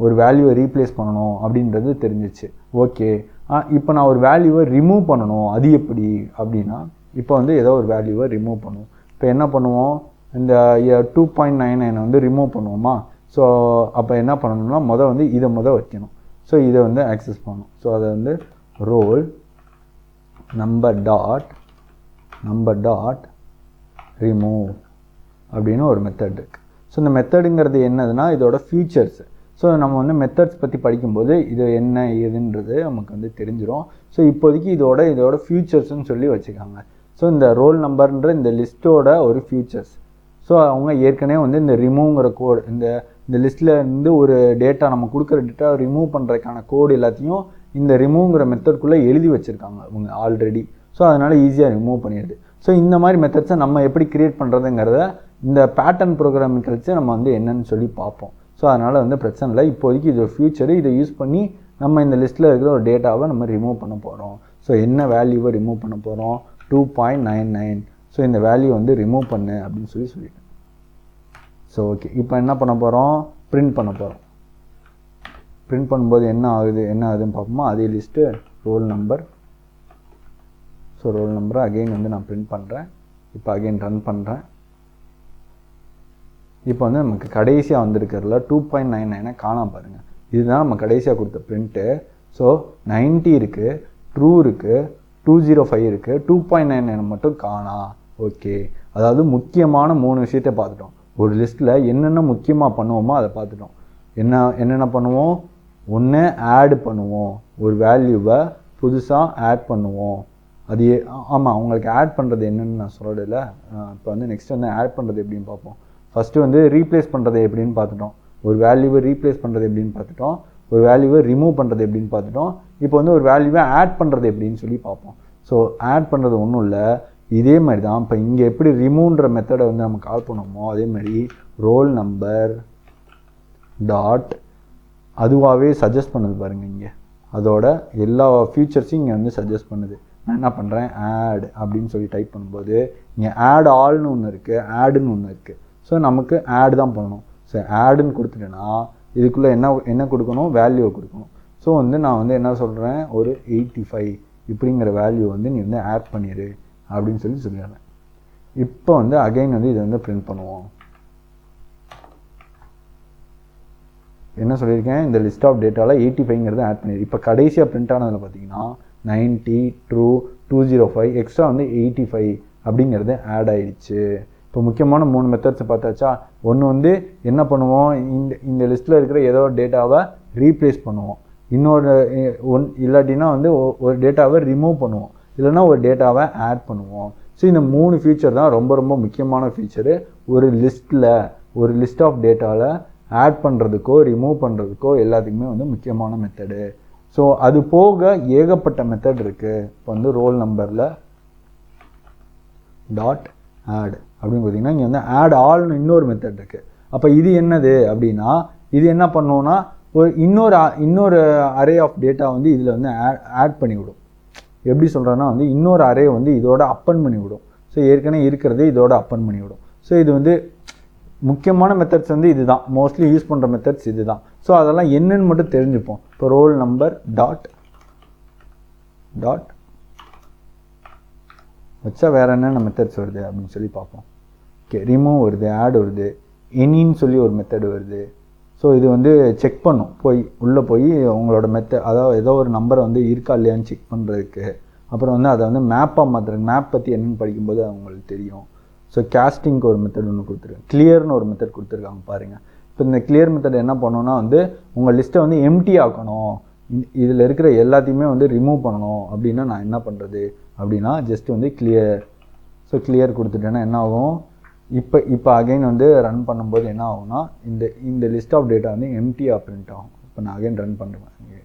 ஒரு வேல்யூவை ரீப்ளேஸ் பண்ணணும் அப்படின்றது தெரிஞ்சிச்சு. ஓகே, இப்போ நான் ஒரு வேல்யூவை ரிமூவ் பண்ணணும், அது எப்படி அப்படின்னா இப்போ வந்து ஏதோ ஒரு வேல்யூவை ரிமூவ் பண்ணுவோம். இப்போ என்ன பண்ணுவோம், இந்த 2.99 வந்து ரிமூவ் பண்ணுவோமா. ஸோ அப்போ என்ன பண்ணணும்னா வந்து இதை வைக்கணும். ஸோ இதை வந்து ஆக்சஸ் பண்ணணும். ஸோ அதை வந்து ரோல் நம்பர் டாட் ரிமூவ் அப்படின்னு ஒரு மெத்தட் இருக்குது. ஸோ இந்த மெத்தடுங்கிறது என்னதுன்னா இதோட ஃபியூச்சர்ஸ். ஸோ நம்ம வந்து மெத்தட்ஸ் பற்றி படிக்கும்போது இது என்ன ஏதுன்றது நமக்கு வந்து தெரிஞ்சிடும். ஸோ இப்போதைக்கு இதோட ஃபியூச்சர்ஸ்ன்னு சொல்லி வச்சுக்காங்க. ஸோ இந்த ரோல் நம்பர்ன்ற இந்த லிஸ்ட்டோட ஒரு ஃபியூச்சர்ஸ். ஸோ அவங்க ஏற்கனவே வந்து இந்த ரிமூவ்ங்கிற கோடு இந்த லிஸ்ட்டில் இருந்து ஒரு டேட்டா நம்ம கொடுக்குற டேட்டா ரிமூவ் பண்ணுறதுக்கான கோடு எல்லாத்தையும் இந்த ரிமூவ்ங்கிற மெத்தட்குள்ளே எழுதி வச்சுருக்காங்க அவங்க ஆல்ரெடி. ஸோ அதனால் ஈஸியாக ரிமூவ் பண்ணிடுது. ஸோ இந்த மாதிரி மெத்தட்ஸை நம்ம எப்படி க்ரியேட் பண்ணுறதுங்கிறத இந்த பேட்டர்ன் ப்ரோக்ராமிங் கழிச்சு நம்ம வந்து என்னன்னு சொல்லி பார்ப்போம். ஸோ அதனால் வந்து பிரச்சனை இல்லை. இப்போதைக்கு இது ஃபியூச்சரு, இதை யூஸ் பண்ணி நம்ம இந்த லிஸ்ட்டில் இருக்கிற ஒரு டேட்டாவை நம்ம ரிமூவ் பண்ண போகிறோம். ஸோ என்ன வேல்யூவை ரிமூவ் பண்ண போகிறோம்? 2.99. ஸோ இந்த வேல்யூ வந்து ரிமூவ் பண்ணு அப்படின்னு சொல்லிட்டேன். ஸோ ஓகே, இப்போ என்ன பண்ண போகிறோம்? பிரிண்ட் பண்ண போகிறோம். பிரிண்ட் பண்ணும்போது என்ன ஆகுதுன்னு பார்ப்போமா? அதே list roll number. So roll நம்பரை அகெயின் வந்து நான் பிரிண்ட் பண்ணுறேன். இப்போ அகெயின் ரன் பண்ணுறேன். இப்போ வந்து நமக்கு கடைசியாக வந்திருக்கிறதுல 2.99 காணாம பாருங்கள். இதுதான் நம்ம கடைசியாக கொடுத்த பிரிண்ட்டு. ஸோ 90 இருக்குது, ட்ரூ இருக்குது, 205 இருக்குது, 2.99 மட்டும் காணா. ஓகே, அதாவது முக்கியமான 3 விஷயத்தை பார்த்துட்டோம். ஒரு லிஸ்ட்டில் என்னென்ன முக்கியமாக பண்ணுவோமோ அதை பார்த்துட்டோம். என்னென்ன பண்ணுவோம்? ஒன்று ஆட் பண்ணுவோம், ஒரு வேல்யூவை புதுசாக ஆட் பண்ணுவோம். அது ஆமாம், உங்களுக்கு ஆட் பண்ணுறது என்னென்னு நான் சொல்லலை. இப்போ வந்து நெக்ஸ்ட் வந்து ஆட் பண்ணுறது எப்படின்னு பார்ப்போம். ஃபஸ்ட்டு வந்து ரீப்ளேஸ் பண்ணுறது எப்படின்னு பார்த்துட்டோம். ஒரு வேல்யூவை ரீப்ளேஸ் பண்ணுறது எப்படின்னு பார்த்துட்டோம். ஒரு வேல்யூவை ரிமூவ் பண்ணுறது எப்படின்னு பார்த்துட்டோம். இப்போ வந்து ஒரு வேல்யூவை ஆட் பண்ணுறது எப்படின்னு சொல்லி பார்ப்போம். ஸோ ஆட் பண்ணுறது ஒன்றும் இல்லை, இதே மாதிரி தான். இப்போ இங்கே எப்படி ரிமூவ்ன்ற மெத்தடை வந்து நம்ம கால் பண்ணோமோ அதே மாதிரி ரோல் நம்பர் டாட் அதுவாகவே சஜஸ்ட் பண்ணுது பாருங்கள். இங்கே அதோட எல்லா ஃபியூச்சர்ஸையும் இங்கே வந்து சஜஸ்ட் பண்ணுது. நான் என்ன பண்ணுறேன்? ஆட் அப்படின்னு சொல்லி டைப் பண்ணும்போது இங்கே ஆட் ஆல்னு ஒன்று இருக்குது, ஆடுன்னு ஒன்று இருக்குது. ஸோ நமக்கு ஆட் தான் பண்ணணும். ஸோ ஆடுன்னு கொடுத்துட்டேன்னா இதுக்குள்ளே என்ன கொடுக்கணும்? வேல்யூவை கொடுக்கணும். ஸோ வந்து நான் வந்து என்ன சொல்கிறேன்? ஒரு 85 இப்படிங்கிற வேல்யூ வந்து நீ வந்து ஆட் பண்ணிடு அப்படின்னு சொல்லிடுறேன். இப்போ வந்து அகைன் வந்து இதை வந்து பிரிண்ட் பண்ணுவோம். என்ன சொல்லியிருக்கேன்? இந்த லிஸ்ட் ஆஃப் டேட்டாவில் 85ங்கிறத ஆட் பண்ணிடு. இப்போ கடைசியாக பிரிண்ட் ஆனதில் பார்த்தீங்கன்னா 90, ட்ரூ, 205, எக்ஸ்ட்ரா வந்து 85 அப்படிங்கிறது ஆட் ஆகிடுச்சு. இப்போ முக்கியமான 3 மெத்தட்ஸை பார்த்தாச்சா? ஒன்று வந்து என்ன பண்ணுவோம்? இந்த லிஸ்ட்டில் இருக்கிற ஏதோ ஒரு டேட்டாவை ரீப்ளேஸ் பண்ணுவோம். இன்னொரு இல்லாட்டினா வந்து ஒரு டேட்டாவை ரிமூவ் பண்ணுவோம், இல்லைனா ஒரு டேட்டாவை ஆட் பண்ணுவோம். ஸோ இந்த 3 ஃபீச்சர் தான் ரொம்ப ரொம்ப முக்கியமான ஃபீச்சரு. ஒரு லிஸ்ட் ஆஃப் டேட்டாவில் ஆட் பண்ணுறதுக்கோ ரிமூவ் பண்ணுறதுக்கோ எல்லாத்துக்குமே வந்து முக்கியமான மெத்தடு. ஸோ அது போக ஏகப்பட்ட மெத்தட் இருக்குது. இப்போ வந்து ரோல் நம்பரில் டாட் ஆட் அப்படின்னு பார்த்தீங்கன்னா இங்கே வந்து ஆட் ஆல்னு இன்னொரு மெத்தட் இருக்குது. அப்போ இது என்னது அப்படின்னா, இது என்ன பண்ணுவோன்னா ஒரு இன்னொரு அரே ஆஃப் டேட்டா வந்து இதில் வந்து ஆட் பண்ணிவிடும். எப்படி சொல்கிறேன்னா வந்து இன்னொரு அரே வந்து இதோட அப்பன் பண்ணிவிடும். ஸோ ஏற்கனவே இருக்கிறதே இதோட அப்பன் பண்ணிவிடும். ஸோ இது வந்து முக்கியமான மெத்தட்ஸ் வந்து இது தான், மோஸ்ட்லி யூஸ் பண்ணுற மெத்தட்ஸ் இது தான். ஸோ அதெல்லாம் என்னன்னு மட்டும் தெரிஞ்சுப்போம். இப்போ ரோல் நம்பர் டாட் வச்சா வேறு என்னென்ன மெத்தட்ஸ் வருது அப்படின்னு சொல்லி பார்ப்போம். ஓகே, ரிமூவ் வருது, ஆட் வருது, எனின்னு சொல்லி ஒரு மெத்தட் வருது. ஸோ இது வந்து செக் பண்ணும், உள்ளே போய் உங்களோட அதாவது ஏதோ ஒரு நம்பரை வந்து இருக்கா இல்லையான்னு செக் பண்ணுறதுக்கு. அப்புறம் வந்து அதை வந்து மேப்பாக மாற்றுறது. மேப் பற்றி என்னென்னு படிக்கும்போது அது உங்களுக்கு தெரியும். ஸோ கேஸ்டிங்க்கு ஒரு மெத்தட் ஒன்று கொடுத்துருக்கேன், கிளியர்னு ஒரு மெத்தட் கொடுத்துருக்காங்க பாருங்கள். இப்போ இந்த கிளியர் மெத்தட் என்ன பண்ணணும்னா வந்து உங்கள் லிஸ்ட்டை வந்து எம்டி ஆக்கணும், இதில் இருக்கிற எல்லாத்தையுமே வந்து ரிமூவ் பண்ணணும். அப்படின்னா நான் என்ன அப்படின்னா ஜஸ்ட் வந்து கிளியர். ஸோ கிளியர் கொடுத்துட்டேன்னா என்ன ஆகும்? இப்போ அகைன் வந்து ரன் பண்ணும்போது என்ன ஆகும்னா இந்த லிஸ்ட் ஆஃப் டேட்டா வந்து எம்டியாக பிரிண்ட் ஆகும். இப்போ நான் அகைன் ரன் பண்ணுவேன்,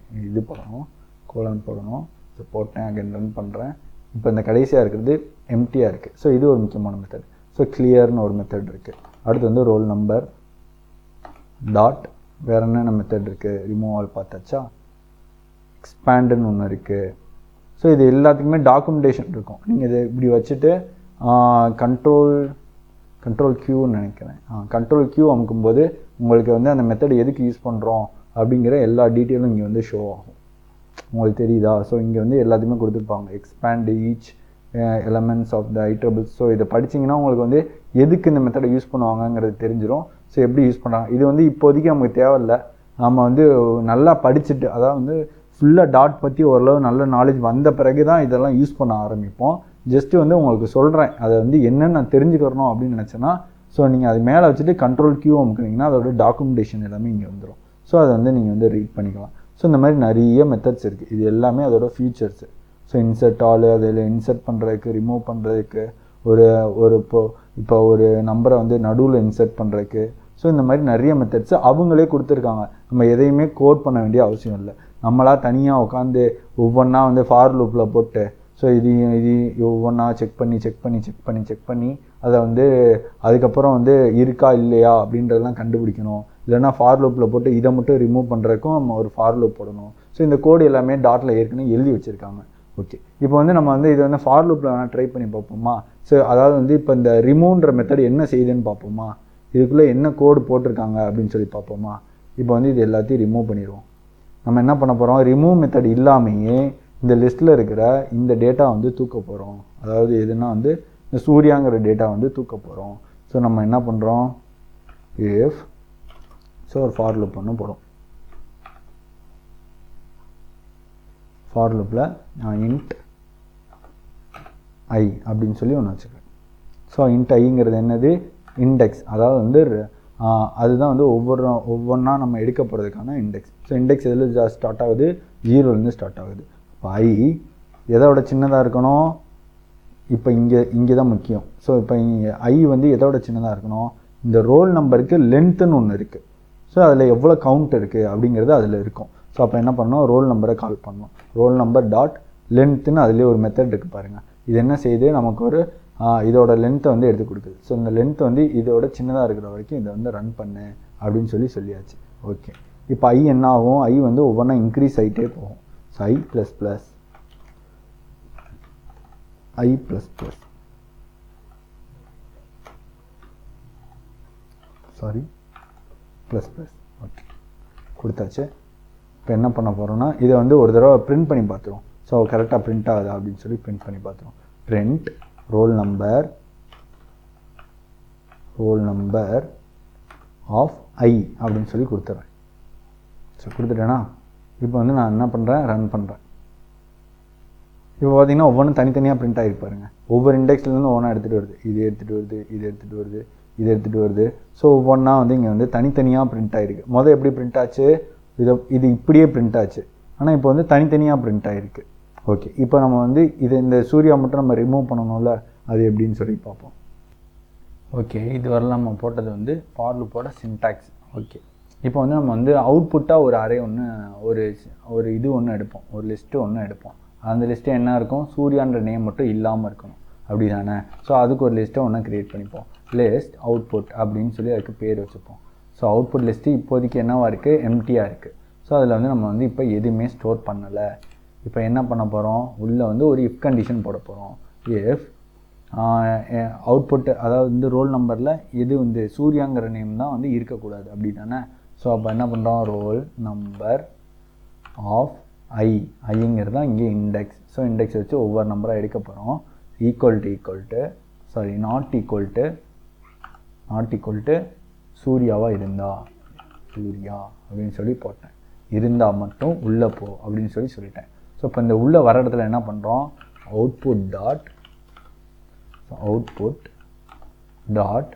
இது போடணும், கோலன் போடணும். ஸோ போட்டேன், அகைன் ரன் பண்ணுறேன். இப்போ இந்த கடைசியாக இருக்கிறது எம்டியாக இருக்குது. ஸோ இது ஒரு முக்கியமான மெத்தட். ஸோ கிளியர்னு ஒரு மெத்தட் இருக்குது. அடுத்து வந்து ரோல் நம்பர் டாட் வேறு என்னென்ன மெத்தட் இருக்குது? Remove all பார்த்தாச்சா? எக்ஸ்பேண்டுன்னு ஒன்று இருக்குது. ஸோ இது எல்லாத்துக்குமே டாக்குமெண்டேஷன் இருக்கும். நீங்கள் இதை இப்படி வச்சுட்டு கண்ட்ரோல் க்யூன்னு நினைக்கிறேன். கண்ட்ரோல் க்யூ அமுக்கும்போது உங்களுக்கு வந்து அந்த மெத்தட் எதுக்கு யூஸ் பண்ணுறோம் அப்படிங்கிற எல்லா டீட்டெயிலும் இங்கே வந்து ஷோ ஆகும். உங்களுக்கு தெரியுதா? ஸோ இங்கே வந்து எல்லாத்தையுமே கொடுத்துருப்பாங்க. Expand each elements of the iterables. So இதை படிச்சிங்கன்னா உங்களுக்கு வந்து எதுக்கு இந்த மெத்தடை யூஸ் பண்ணுவாங்கங்கிறது தெரிஞ்சிடும். ஸோ எப்படி யூஸ் பண்ணுறாங்க இது வந்து இப்போதைக்கு நமக்கு தேவையில்லை. நம்ம வந்து நல்லா படிச்சுட்டு, அதாவது வந்து ஃபுல்லாக டாட் பற்றி ஓரளவு நல்ல நாலேஜ் வந்த பிறகு தான் இதெல்லாம் யூஸ் பண்ண ஆரம்பிப்போம். ஜஸ்ட்டு வந்து உங்களுக்கு சொல்கிறேன், அதை வந்து என்னென்னு நான் தெரிஞ்சுக்கிறணும் அப்படின்னு நினச்சேன்னா ஸோ நீங்கள் அது மேலே வச்சுட்டு கண்ட்ரோல் க்யூ அமுக்குனீங்கன்னா அதோட டாக்குமெண்டேஷன் எல்லாமே இங்கே வந்துடும். ஸோ அதை வந்து நீங்கள் வந்து ரீட் பண்ணிக்கலாம். ஸோ இந்த மாதிரி நிறைய மெத்தட்ஸ் இருக்குது. இது எல்லாமே அதோட ஃபீச்சர்ஸு. ஸோ இன்சர்ட் ஆல், அதில் இன்சர்ட் பண்ணுறதுக்கு, ரிமூவ் பண்ணுறதுக்கு, இப்போ ஒரு நம்பரை வந்து நடுவில் இன்சர்ட் பண்ணுறதுக்கு. ஸோ இந்த மாதிரி நிறைய மெத்தட்ஸு அவங்களே கொடுத்துருக்காங்க. நம்ம எதையுமே கோட் பண்ண வேண்டிய அவசியம் இல்லை. நம்மளாக தனியாக உட்காந்து ஒவ்வொன்றா வந்து ஃபார் லூப்பில் போட்டு ஸோ இது ஒவ்வொன்றா செக் பண்ணி அதை வந்து அதுக்கப்புறம் வந்து இருக்கா இல்லையா அப்படின்றதெல்லாம் கண்டுபிடிக்கணும். இல்லைனா ஃபார் லூப்பில் போட்டு இதை மட்டும் ரிமூவ் பண்ணுறதுக்கும் நம்ம ஒரு ஃபார் லூப் போடணும். ஸோ இந்த கோடு எல்லாமே டாட்டில் ஏற்கனவே எழுதி வச்சுருக்காங்க. ஓகே, இப்போ வந்து நம்ம வந்து இதை வந்து ஃபார் லூப்பில் வேணால் ட்ரை பண்ணி பார்ப்போமா? ஸோ அதாவது வந்து இப்போ இந்த ரிமூவ்ன்ற மெத்தட் என்ன செய்யுதுன்னு பார்ப்போமா? இதுக்குள்ளே என்ன கோடு போட்டிருக்காங்க அப்படின்னு சொல்லி பார்ப்போமா? இப்போ வந்து இது எல்லாத்தையும் ரிமூவ் பண்ணிடுவோம். நம்ம என்ன பண்ண போகிறோம், ரிமூவ் மெத்தட் இல்லாமையே இந்த லிஸ்ட்டில் இருக்கிற இந்த டேட்டா வந்து தூக்க போகிறோம். அதாவது எதுனா வந்து இந்த சூர்யாங்கிற டேட்டா வந்து தூக்க போகிறோம். ஸோ நம்ம என்ன பண்ணுறோம், இஃப் ஸோ ஒரு ஃபார் லூப் ஒன்று போகிறோம். ஃபார் லூப்பில் இன்ட் ஐ அப்படின்னு சொல்லி ஒன்று வச்சுருக்கேன். ஸோ இன்ட் ஐங்கிறது என்னது, இண்டெக்ஸ். அதாவது வந்து அதுதான் வந்து ஒவ்வொன்றா நம்ம எடுக்க போகிறதுக்கான இண்டெக்ஸ். ஸோ இண்டெக்ஸ் எதில் ஸ்டார்ட் ஆகுது, 0லேருந்து ஸ்டார்ட் ஆகுது. இப்போ ஐ எதோட சின்னதாக இருக்கணும், இப்போ இங்கே தான் முக்கியம். ஸோ இப்போ ஐ வந்து எதோட சின்னதாக இருக்கணும், இந்த ரோல் நம்பருக்கு லென்த்துன்னு ஒன்று இருக்குது. ஸோ அதில் எவ்வளோ கவுண்ட் இருக்குது அப்படிங்கிறது அதில் இருக்கும். ஸோ அப்போ என்ன பண்ணணும், ரோல் நம்பரை கால் பண்ணணும். ரோல் நம்பர் டாட் லென்த்துன்னு அதுலேயே ஒரு மெத்தட் இருக்குது பாருங்கள். இது என்ன செய்யுது, நமக்கு ஒரு இதோட லென்த்தை வந்து எடுத்து கொடுக்குது. ஸோ இந்த லென்த் வந்து இதோட சின்னதாக இருக்கிற வரைக்கும் இதை வந்து ரன் பண்ணு அப்படின்னு சொல்லியாச்சு. ஓகே, இப்போ ஐ என்ன ஆகும், ஐ வந்து ஒவ்வொன்றா இன்க்ரீஸ் ஆகிட்டே போகும். So I plus plus okay கொடுத்தாச்சு. இப்போ என்ன பண்ண போகிறோம்னா இதை வந்து ஒரு தடவை பிரிண்ட் பண்ணி பார்த்துருவோம். ஸோ கரெக்டாக பிரிண்ட் ஆகுதா அப்படின்னு சொல்லி பிரிண்ட் பண்ணி பார்த்துருவோம். பிரிண்ட் ரோல் நம்பர் ஆஃப் ஐ அப்படின்னு சொல்லி கொடுத்துட்றேன். ஸோ கொடுத்துட்டேன்னா இப்போ வந்து நான் என்ன பண்ணுறேன், ரன் பண்ணுறேன். இப்போ பார்த்தீங்கன்னா ஒவ்வொன்றும் தனித்தனியாக பிரிண்ட் ஆகிருப்பாருங்க. ஒவ்வொரு இண்டெக்ஸ்லேருந்து ஒவ்வொன்றா எடுத்துகிட்டு வருது, இது எடுத்துகிட்டு வருது. ஸோ ஒவ்வொன்றா வந்து இங்கே வந்து தனித்தனியாக பிரிண்ட் ஆகிருக்கு. மொதல் எப்படி பிரிண்ட் ஆச்சு, இது இப்படியே பிரிண்ட் ஆச்சு. ஆனால் இப்போ வந்து தனித்தனியாக பிரிண்ட் ஆகிருக்கு. ஓகே, இப்போ நம்ம வந்து இந்த சூர்யா மட்டும் நம்ம ரிமூவ் பண்ணணும்ல, அது எப்படின்னு சொல்லி பார்ப்போம். ஓகே, இது வரலாம் நம்ம போட்டது வந்து ஃபார் லூப்போட சின்டாக்ஸ். ஓகே, இப்போ வந்து நம்ம வந்து அவுட்புட்டாக ஒரு அரே ஒன்று ஒரு இது ஒன்று எடுப்போம், ஒரு லிஸ்ட்டு ஒன்று எடுப்போம். அந்த லிஸ்ட்டு என்ன இருக்கும், சூர்யான்ற நேம் மட்டும் இல்லாமல் இருக்கணும், அப்படி தானே? ஸோ அதுக்கு ஒரு லிஸ்ட்டை ஒன்று க்ரியேட் பண்ணிப்போம். லிஸ்ட் அவுட்புட் அப்படின்னு சொல்லி அதுக்கு பேர் வச்சுப்போம். ஸோ அவுட்புட் லிஸ்ட்டு இப்போதைக்கு என்னவாக இருக்குது, எம்டியாக இருக்குது. ஸோ அதில் வந்து நம்ம வந்து இப்போ எதுவுமே ஸ்டோர் பண்ணலை. இப்போ என்ன பண்ண போகிறோம், உள்ளே வந்து ஒரு இஃப் கண்டிஷன் போட போகிறோம். இஃப் அவுட்புட் அதாவது வந்து ரோல் நம்பரில் எது வந்து சூர்யாங்கிற நேம் தான் வந்து இருக்கக்கூடாது, அப்படி தானே? ஸோ அப்போ என்ன பண்ணுறோம், ரோல் நம்பர் ஆஃப் ஐங்கிறது தான் இங்கே இண்டெக்ஸ். ஸோ இண்டெக்ஸ் வச்சு ஒவ்வொரு நம்பராக எடுக்க போகிறோம். நாட் ஈக்குவல் டு சூர்யாவாக இருந்தா, சூர்யா அப்படின்னு சொல்லி போட்டேன். இருந்தால் மட்டும் உள்ளே போ அப்படின்னு சொல்லிட்டேன். ஸோ இப்போ இந்த உள்ளே வர இடத்துல என்ன பண்ணுறோம், அவுட்புட் டாட்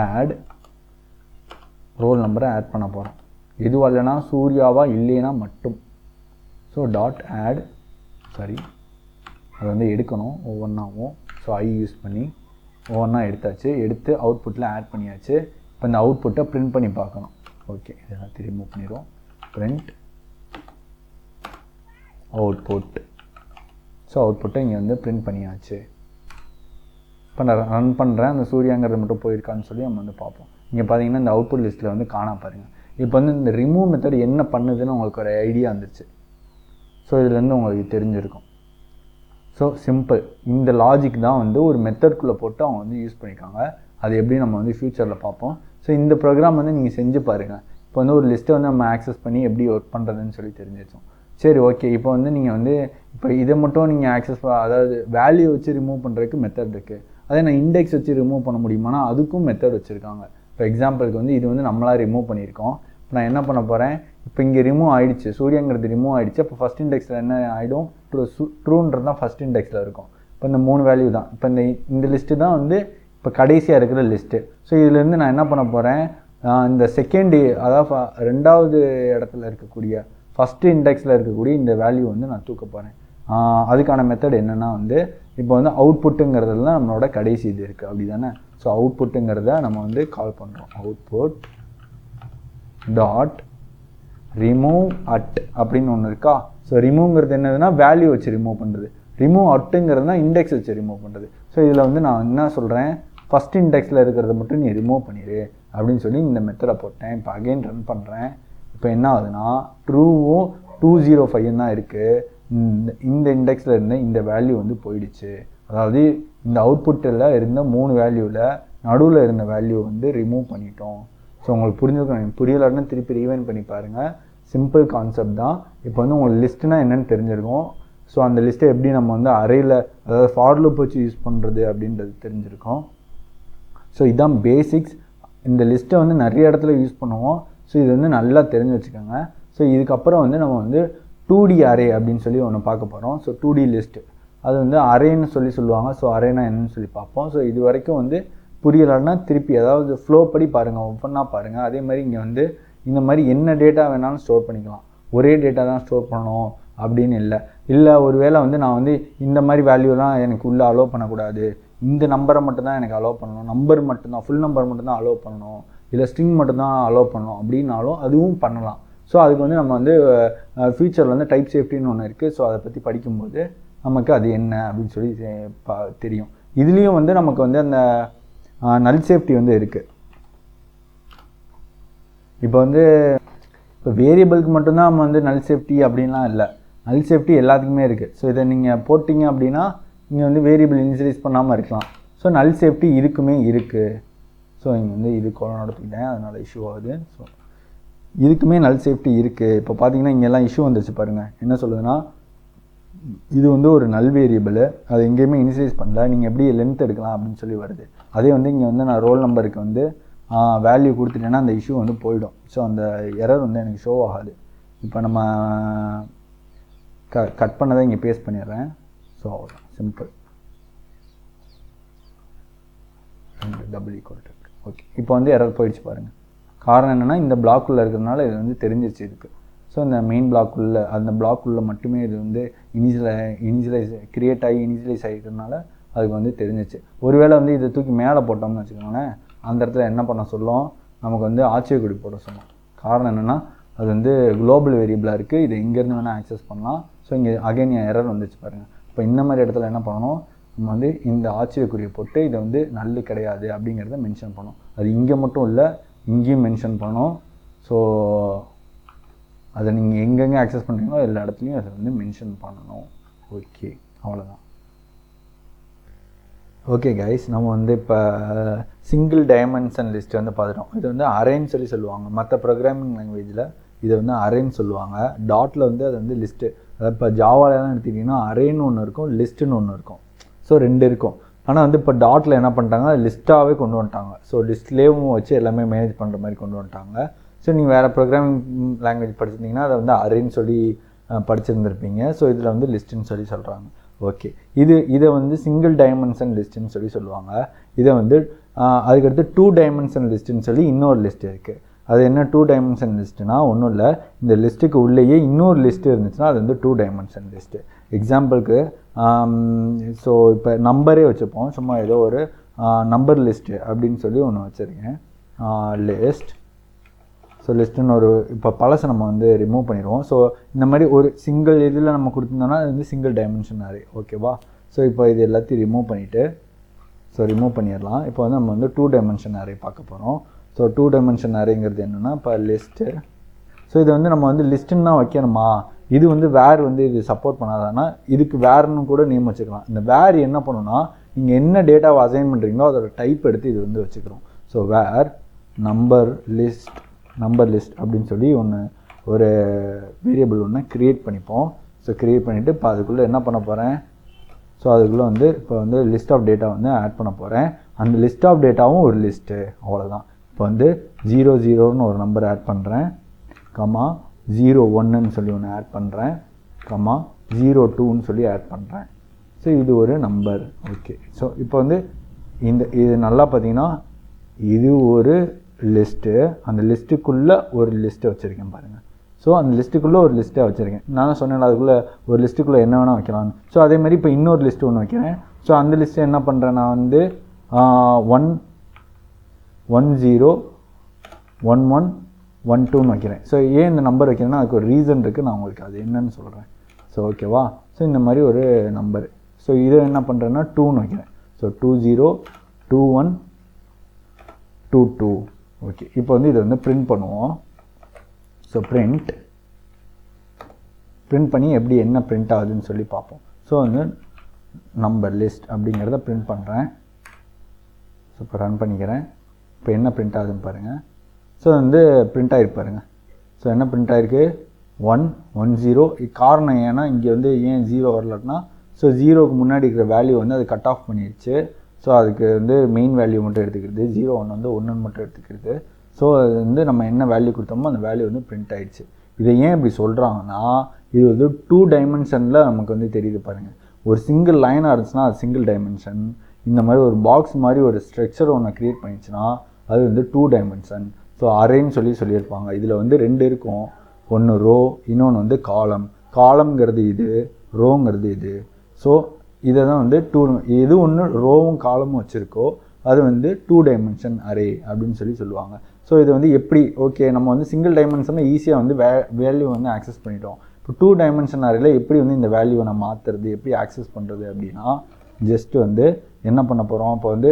ஆட் ரோல் நம்பரை ஆட் பண்ண போகிறோம். எதுவாக இல்லைனா சூர்யாவா இல்லைன்னா மட்டும். ஸோ டாட் ஆட் அதை வந்து எடுக்கணும் ஒவ்வொன்றாவும். ஸோ ஐ யூஸ் பண்ணி ஒவ்வொன்றா எடுத்தாச்சு, எடுத்து அவுட்புட்டில் ஆட் பண்ணியாச்சு. இப்போ இந்த அவுட்புட்டை பிரிண்ட் பண்ணி பார்க்கணும். ஓகே, இதெல்லாம் ரிமூவ் பண்ணிடுவோம். Print output. ஸோ அவுட்புட்டை இங்கே வந்து பிரிண்ட் பண்ணியாச்சு. இப்போ நான் ரன் பண்ணுறேன், அந்த சூர்யாங்கிறது மட்டும் போயிருக்கான்னு சொல்லி நம்ம வந்து பார்ப்போம். இங்கே பார்த்தீங்கன்னா இந்த அவுட்புட் லிஸ்ட்டில் வந்து காணா பாருங்கள். இப்போ வந்து இந்த ரிமூவ் மெத்தட் என்ன பண்ணுதுன்னு உங்களுக்கு ஒரு ஐடியா வந்துருச்சு. ஸோ இதுலேருந்து உங்களுக்கு தெரிஞ்சிருக்கும். ஸோ சிம்பிள், இந்த லாஜிக் தான் வந்து ஒரு மெத்தட்குள்ளே போட்டு அவங்க வந்து யூஸ் பண்ணியிருக்காங்க. அது எப்படி நம்ம வந்து ஃப்யூச்சரில் பார்ப்போம். ஸோ இந்த ப்ரோக்ராம் வந்து நீங்கள் செஞ்சு பாருங்கள். இப்போ வந்து ஒரு லிஸ்ட்டை வந்து நம்ம ஆக்சஸ் பண்ணி எப்படி ஒர்க் பண்ணுறதுன்னு சொல்லி தெரிஞ்சிருச்சோம். சரி, ஓகே. இப்போ வந்து நீங்கள் வந்து இப்போ இதை மட்டும் நீங்கள் ஆக்சஸ் அதாவது வேல்யூ வச்சு ரிமூவ் பண்ணுறதுக்கு மெத்தட் இருக்குது. அதே நான் இண்டெக்ஸ் வச்சு ரிமூவ் பண்ண முடியுமானா அதுக்கும் மெத்தட் வச்சுருக்காங்க. இப்போ எக்ஸாம்பிளுக்கு வந்து இது வந்து நம்மளாக ரிமூவ் பண்ணியிருக்கோம். இப்போ நான் என்ன பண்ண போகிறேன், இப்போ இங்கே ரிமூவ் ஆகிடுச்சு, சூர்யாங்கிறது ரிமூவ் ஆகிடுச்சு. அப்போ ஃபஸ்ட் இண்டெக்ஸில் என்ன ஆகிடும், ட்ரூன்றது தான் ஃபஸ்ட் இண்டெக்ஸில் இருக்கும். இப்போ இந்த 3 வேல்யூ தான். இப்போ இந்த லிஸ்ட்டு தான் வந்து இப்போ கடைசியாக இருக்கிற லிஸ்ட்டு. ஸோ இதுலேருந்து நான் என்ன பண்ண போகிறேன், இந்த செகண்ட் அதாவது 2வது இடத்துல இருக்கக்கூடிய ஃபஸ்ட்டு இண்டெக்ஸில் இருக்கக்கூடிய இந்த வேல்யூ வந்து நான் தூக்க போகிறேன். அதுக்கான மெத்தட் என்னென்னா வந்து இப்போ வந்து அவுட்புட்டுங்கிறதுல தான் நம்மளோட கடைசி இது இருக்குது, அப்படி தானே? ஸோ அவுட்புட்டுங்கிறத நம்ம வந்து கால் பண்ணுறோம். அவுட்புட் டாட் ரிமூவ் அட் அப்படின்னு ஒன்று இருக்கா. ஸோ ரிமூவ்ங்கிறது என்னதுன்னா வேல்யூ வச்சு ரிமூவ் பண்ணுறது, ரிமூவ் அட்டுங்கிறது தான் இண்டெக்ஸ் வச்சு ரிமூவ் பண்ணுறது. ஸோ இதில் வந்து நான் என்ன சொல்கிறேன், ஃபஸ்ட் இண்டெக்ஸில் இருக்கிறத மட்டும் நீ ரிமூவ் பண்ணிடு அப்படின்னு சொல்லி இந்த மெத்தடை போட்டேன். இப்போ அகெயின் ரன் பண்ணுறேன். இப்போ என்ன ஆகுதுன்னா ட்ரூவும் 205 தான் இருக்குது. இந்த இண்டெக்ஸில் இருந்த இந்த வேல்யூ வந்து போயிடுச்சு. அதாவது இந்த அவுட்புட்டில் இருந்த 3 வேல்யூவில் நடுவில் இருந்த வேல்யூ வந்து ரிமூவ் பண்ணிட்டோம். ஸோ உங்களுக்கு புரிஞ்சுக்கணும், புரியலன்னு திருப்பி ரீவைண்ட் பண்ணி பாருங்கள். சிம்பிள் கான்செப்ட் தான். இப்போ வந்து உங்களுக்கு லிஸ்ட்டுனா என்னென்னு தெரிஞ்சிருக்கும். ஸோ அந்த லிஸ்ட்டை எப்படி நம்ம வந்து அரேயில், அதாவது ஃபார் லூப் வச்சு யூஸ் பண்ணுறது அப்படின்றது தெரிஞ்சிருக்கோம். ஸோ இதுதான் பேசிக்ஸ். இந்த லிஸ்ட்டை வந்து நிறைய இடத்துல யூஸ் பண்ணுவோம். ஸோ இது வந்து நல்லா தெரிஞ்சு வச்சுக்கோங்க. ஸோ இதுக்கப்புறம் வந்து நம்ம வந்து 2D அரே அப்படின்னு சொல்லி ஒன்று பார்க்க போகிறோம். ஸோ 2D லிஸ்ட்டு அது வந்து அரேன்னு சொல்லுவாங்க. ஸோ அரேனா என்னன்னு சொல்லி பார்ப்போம். ஸோ இது வரைக்கும் வந்து புரியலைன்னா திருப்பி அதாவது ஃப்ளோ படி பாருங்கள், ஒவ்வொன்றா பாருங்கள். அதே மாதிரி இங்கே வந்து இந்த மாதிரி என்ன டேட்டா வேணாலும் ஸ்டோர் பண்ணிக்கலாம். ஒரே டேட்டா தான் ஸ்டோர் பண்ணணும் அப்படின்னு இல்லை ஒரு வேளை வந்து நான் வந்து இந்த மாதிரி வேல்யூலாம் எனக்கு உள்ளே அலோவ் பண்ணக்கூடாது, இந்த நம்பரை மட்டும்தான் எனக்கு அலோவ் பண்ணணும், நம்பர் மட்டும்தான், ஃபுல் நம்பர் மட்டும்தான் அலோவ் பண்ணணும், இல்லை ஸ்ட்ரிங் மட்டும்தான் அலோவ் பண்ணணும் அப்படின்னாலும் அதுவும் பண்ணலாம். ஸோ அதுக்கு வந்து நம்ம வந்து ஃபியூச்சரில் வந்து டைப் சேஃப்டின்னு ஒன்று இருக்குது. ஸோ அதை பற்றி படிக்கும்போது நமக்கு அது என்ன அப்படின்னு சொல்லி தெரியும். இதுலேயும் வந்து நமக்கு வந்து அந்த நல் சேஃப்டி வந்து இருக்குது. இப்போ வந்து இப்போ வேரியபிளுக்கு மட்டும்தான் நம்ம வந்து நல் சேஃப்டி அப்படின்லாம் இல்லை, நல் சேஃப்டி எல்லாத்துக்குமே இருக்குது. ஸோ இதை நீங்கள் போட்டிங்க அப்படின்னா நீங்கள் வந்து வேரியபிள் இனிஷியலைஸ் பண்ணாமல் இருக்கலாம். ஸோ நல் சேஃப்டி இதுக்குமே இருக்குது. ஸோ இங்கே வந்து இது கொரோனா எடுத்துக்கிட்டேன், அதனால் இஷ்யூ ஆகுது. ஸோ இதுக்குமே நல் சேஃப்டி இருக்குது. இப்போ பார்த்தீங்கன்னா இங்கெல்லாம் இஷ்யூ வந்துருச்சு பாருங்கள். என்ன சொல்லுதுன்னா இது வந்து ஒரு நல் வேரியபிள், அது எங்கேயுமே இனிஷியலைஸ் பண்ணல, நீங்கள் எப்படி லென்த் எடுக்கலாம் அப்படின்னு சொல்லி வருது. அதே வந்து இங்கே வந்து நான் ரோல் நம்பருக்கு வந்து வேல்யூ கொடுத்துட்டேன்னா அந்த இஷ்யூ வந்து போயிடும். ஸோ அந்த எரர் வந்து எனக்கு ஷோ ஆகாது. இப்போ நம்ம கட் பண்ணதை இங்கே பேஸ்ட் பண்ணிடுறேன். ஸோ அவ்வளோதான், simple. Double equal to okay. இப்போ வந்து எரர் போயிடுச்சு பாருங்கள். காரணம் என்னென்னா இந்த பிளாக்குள்ளே இருக்கிறதுனால இது வந்து தெரிஞ்சிருச்சு இதுக்கு. ஸோ இந்த மெயின் பிளாக்குள்ளே அந்த பிளாக்குள்ளே மட்டுமே இது வந்து இனிஷியலைஸ் க்ரியேட் ஆகி இனிஷியலைஸ் ஆகிக்கிறதுனால அதுக்கு வந்து தெரிஞ்சிச்சு. ஒருவேளை வந்து இதை தூக்கி மேலே போட்டோம்னு வச்சுக்கோங்களேன், அந்த இடத்துல என்ன பண்ண சொல்லும், நமக்கு வந்து ஆச்சரியக்குடி போட சொல்லும். காரணம் என்னென்னா அது வந்து குளோபல் வேரியபிளாக இருக்குது, இதை இங்கேருந்து வேணால் ஆக்சஸ் பண்ணலாம். ஸோ இங்கே அகைன் என் எரர் வந்துச்சு பாருங்கள். இப்போ இந்த மாதிரி இடத்துல என்ன பண்ணணும், நம்ம வந்து இந்த ஆச்சரியக்குறியை போட்டு இதை வந்து நல்லு கிடையாது அப்படிங்கிறத மென்ஷன் பண்ணணும். அது இங்கே மட்டும் இல்லை, இங்கேயும் மென்ஷன் பண்ணணும். ஸோ அதை நீங்கள் எங்கெங்கே ஆக்சஸ் பண்ணுறீங்களோ எல்லா இடத்துலையும் அதை வந்து மென்ஷன் பண்ணணும். ஓகே, அவ்வளோதான். ஓகே கைஸ், நம்ம வந்து இப்போ சிங்கிள் டைமென்ஷன் லிஸ்ட் வந்து பார்த்துட்டோம். இது வந்து அரேன்னு சொல்லி சொல்லுவாங்க. மற்ற ப்ரோக்ராமிங் லாங்குவேஜில் இதை வந்து அரேன்னு சொல்லுவாங்க. டாட்டில் வந்து அது வந்து லிஸ்ட்டு. அதாவது இப்போ ஜாவாலெலாம் எடுத்துக்கிட்டிங்கன்னா அரேன்னு ஒன்று இருக்கும், லிஸ்ட்டுன்னு ஒன்று இருக்கும். ஸோ 2 இருக்கும். ஆனால் வந்து இப்போ டாட்டில் என்ன பண்ணிட்டாங்க, லிஸ்ட்டாகவே கொண்டு வந்துட்டாங்க. ஸோ லிஸ்ட்லேயும் வச்சு எல்லாமே மேனேஜ் பண்ணுற மாதிரி கொண்டு வந்துட்டாங்க. ஸோ நீங்கள் வேறு ப்ரோக்ராமிங் லாங்குவேஜ் படிச்சிருந்தீங்கன்னா அதை வந்து அரேன்னு சொல்லி படிச்சிருந்துருப்பீங்க. ஸோ இதில் வந்து லிஸ்ட்டுன்னு சொல்லி சொல்கிறாங்க. ஓகே, இதை வந்து சிங்கிள் டைமென்ஷன் லிஸ்ட்டுன்னு சொல்லி சொல்லுவாங்க. இதை வந்து அதுக்கடுத்து 2 டைமென்ஷன் லிஸ்ட்டுன்னு சொல்லி இன்னொரு லிஸ்ட் இருக்குது. அது என்ன 2 டைமென்ஷன் லிஸ்ட்டுனா ஒன்றும் இல்லை, இந்த லிஸ்ட்டுக்கு உள்ளேயே இன்னொரு லிஸ்ட்டு இருந்துச்சுன்னா அது வந்து 2 டைமென்ஷன் லிஸ்ட்டு. எக்ஸாம்பிளுக்கு ஸோ இப்போ நம்பரே வச்சுப்போம், சும்மா ஏதோ ஒரு நம்பர் லிஸ்ட்டு அப்படின்னு சொல்லி ஒன்று வச்சுருக்கேன், லிஸ்ட். ஸோ லிஸ்ட்டுன்னு ஒரு இப்போ பழசை நம்ம வந்து ரிமூவ் பண்ணிடுவோம். ஸோ இந்த மாதிரி ஒரு சிங்கிள் இதில் நம்ம கொடுத்துருந்தோம்னா அது வந்து சிங்கிள் டைமென்ஷன் அரே. ஓகேவா? ஸோ இப்போ இது எல்லாத்தையும் ரிமூவ் பண்ணிவிட்டு ரிமூவ் பண்ணிடலாம். இப்போ வந்து நம்ம வந்து 2 டைமென்ஷன் அரே பார்க்க போகிறோம். ஸோ 2 டைமென்ஷன் அரேங்கிறது என்னென்னா இப்போ லிஸ்ட்டு. ஸோ இது வந்து நம்ம வந்து லிஸ்ட்டுன்னு தான் வைக்கணுமா, இது வந்து வேர் வந்து இது சப்போர்ட் பண்ணாதானா, இதுக்கு வேர்னு கூட நேம் வச்சுக்கலாம். இந்த வேர் என்ன பண்ணுன்னா, நீங்கள் என்ன டேட்டாவை அசைன் பண்ணுறீங்களோ அதோட டைப் எடுத்து இது வந்து வச்சுக்கிறோம். ஸோ வேர் நம்பர் லிஸ்ட் அப்படின்னு சொல்லி ஒரு வேரியபிள் ஒன்று க்ரியேட் பண்ணிப்போம். ஸோ க்ரியேட் பண்ணிவிட்டு இப்போ அதுக்குள்ளே என்ன பண்ண போகிறேன், ஸோ அதுக்குள்ளே வந்து இப்போ வந்து லிஸ்ட் ஆஃப் டேட்டா வந்து ஆட் பண்ண போகிறேன். அந்த லிஸ்ட் ஆஃப் டேட்டாவும் ஒரு லிஸ்ட்டு, அவ்வளோதான். இப்போ வந்து 00ன்னு ஒரு நம்பர் ஆட் பண்ணுறேன், கமா 01ன்னு சொல்லி ஒன்று ஆட் பண்ணுறேன், கமா 02ன்னு சொல்லி ஆட் பண்ணுறேன். ஸோ இது ஒரு நம்பர். ஓகே, ஸோ இப்போ வந்து இது நல்லா பார்த்தீங்கன்னா இது ஒரு லிஸ்ட்டு, அந்த லிஸ்ட்டுக்குள்ளே ஒரு லிஸ்ட்டை வச்சுருக்கேன் பாருங்கள். ஸோ அந்த லிஸ்ட்டுக்குள்ளே ஒரு லிஸ்ட்டை வச்சுருக்கேன். நான் சொன்னேன் அதுக்குள்ளே ஒரு லிஸ்ட்டுக்குள்ளே என்ன வேணால் வைக்கலாம்னு. ஸோ அதேமாதிரி இப்போ இன்னொரு லிஸ்ட்டு ஒன்று வைக்கிறேன். ஸோ அந்த லிஸ்ட்டு என்ன பண்ணுறேன், நான் வந்து 1 10 11 1 2ன்னு வைக்கிறேன். ஸோ ஏன் இந்த நம்பர் வைக்கிறேன்னா அதுக்கு ஒரு ரீசன் இருக்குது, நான் உங்களுக்கு அது என்னன்னு சொல்கிறேன். ஸோ ஓகேவா. ஸோ இந்த மாதிரி ஒரு நம்பர். ஸோ இதை என்ன பண்ணுறேன்னா 2ன்னு வைக்கிறேன். ஸோ 2 0 2 1 2 2. ஓகே, இப்போ வந்து இதை வந்து பிரிண்ட் பண்ணுவோம். ஸோ பிரிண்ட் பண்ணி எப்படி என்ன பிரிண்ட் ஆகுதுன்னு சொல்லி பார்ப்போம். ஸோ வந்து நம்பர் லிஸ்ட் அப்படிங்கிறத பிரிண்ட் பண்ணுறேன். ஸோ இப்போ ரன் பண்ணிக்கிறேன். இப்போ என்ன பிரிண்ட் ஆகுதுன்னு பாருங்கள். ஸோ வந்து பிரிண்ட் ஆகிருக்கு பாருங்கள். ஸோ என்ன பிரிண்ட் ஆகிருக்கு 1 1 0. காரணம் ஏன்னா இங்கே வந்து ஏன் 0 வரலன்னா, ஸோ 0க்கு முன்னாடி இருக்கிற வேல்யூ வந்து அது கட் ஆஃப் பண்ணிடுச்சு. ஸோ அதுக்கு வந்து மெயின் வேல்யூ மட்டும் எடுத்துக்கிறது, 0 1 வந்து 1 மட்டும் எடுத்துக்கிறது. ஸோ அது வந்து நம்ம என்ன வேல்யூ கொடுத்தோமோ அந்த வேல்யூ வந்து பிரிண்ட் ஆகிடுச்சு. இதை ஏன் இப்படி சொல்கிறாங்கன்னா, இது வந்து 2 டைமென்ஷனில் நமக்கு வந்து தெரியுது பாருங்கள். ஒரு சிங்கிள் லைனாக இருந்துச்சுன்னா அது சிங்கிள் டைமென்ஷன். இந்த மாதிரி ஒரு பாக்ஸ் மாதிரி ஒரு ஸ்ட்ரக்சர் ஒன்று க்ரியேட் பண்ணிச்சுன்னா அது வந்து 2 டைமென்ஷன். ஸோ அரேன்னு சொல்லியிருப்பாங்க. இதில் வந்து 2 இருக்கும். ஒன்று ரோ, இன்னொன்று வந்து காலம். காலம்ங்கிறது இது, ரோங்கிறது இது. ஸோ இதை தான் வந்து 2 எது ஒன்று ரோவும் காலமும் வச்சுருக்கோ அது வந்து 2 டைமென்ஷன் அரே அப்படின்னு சொல்லுவாங்க. ஸோ இது வந்து எப்படி ஓகே நம்ம வந்து சிங்கிள் டைமென்ஷனில் ஈஸியாக வந்து வேல்யூ வந்து ஆக்சஸ் பண்ணிட்டோம். இப்போ 2 டைமென்ஷன் அரேல எப்படி வந்து இந்த வேல்யூவை நான் மாற்றுறது, எப்படி ஆக்சஸ் பண்ணுறது அப்படின்னா, ஜஸ்ட்டு வந்து என்ன பண்ண போகிறோம். இப்போ வந்து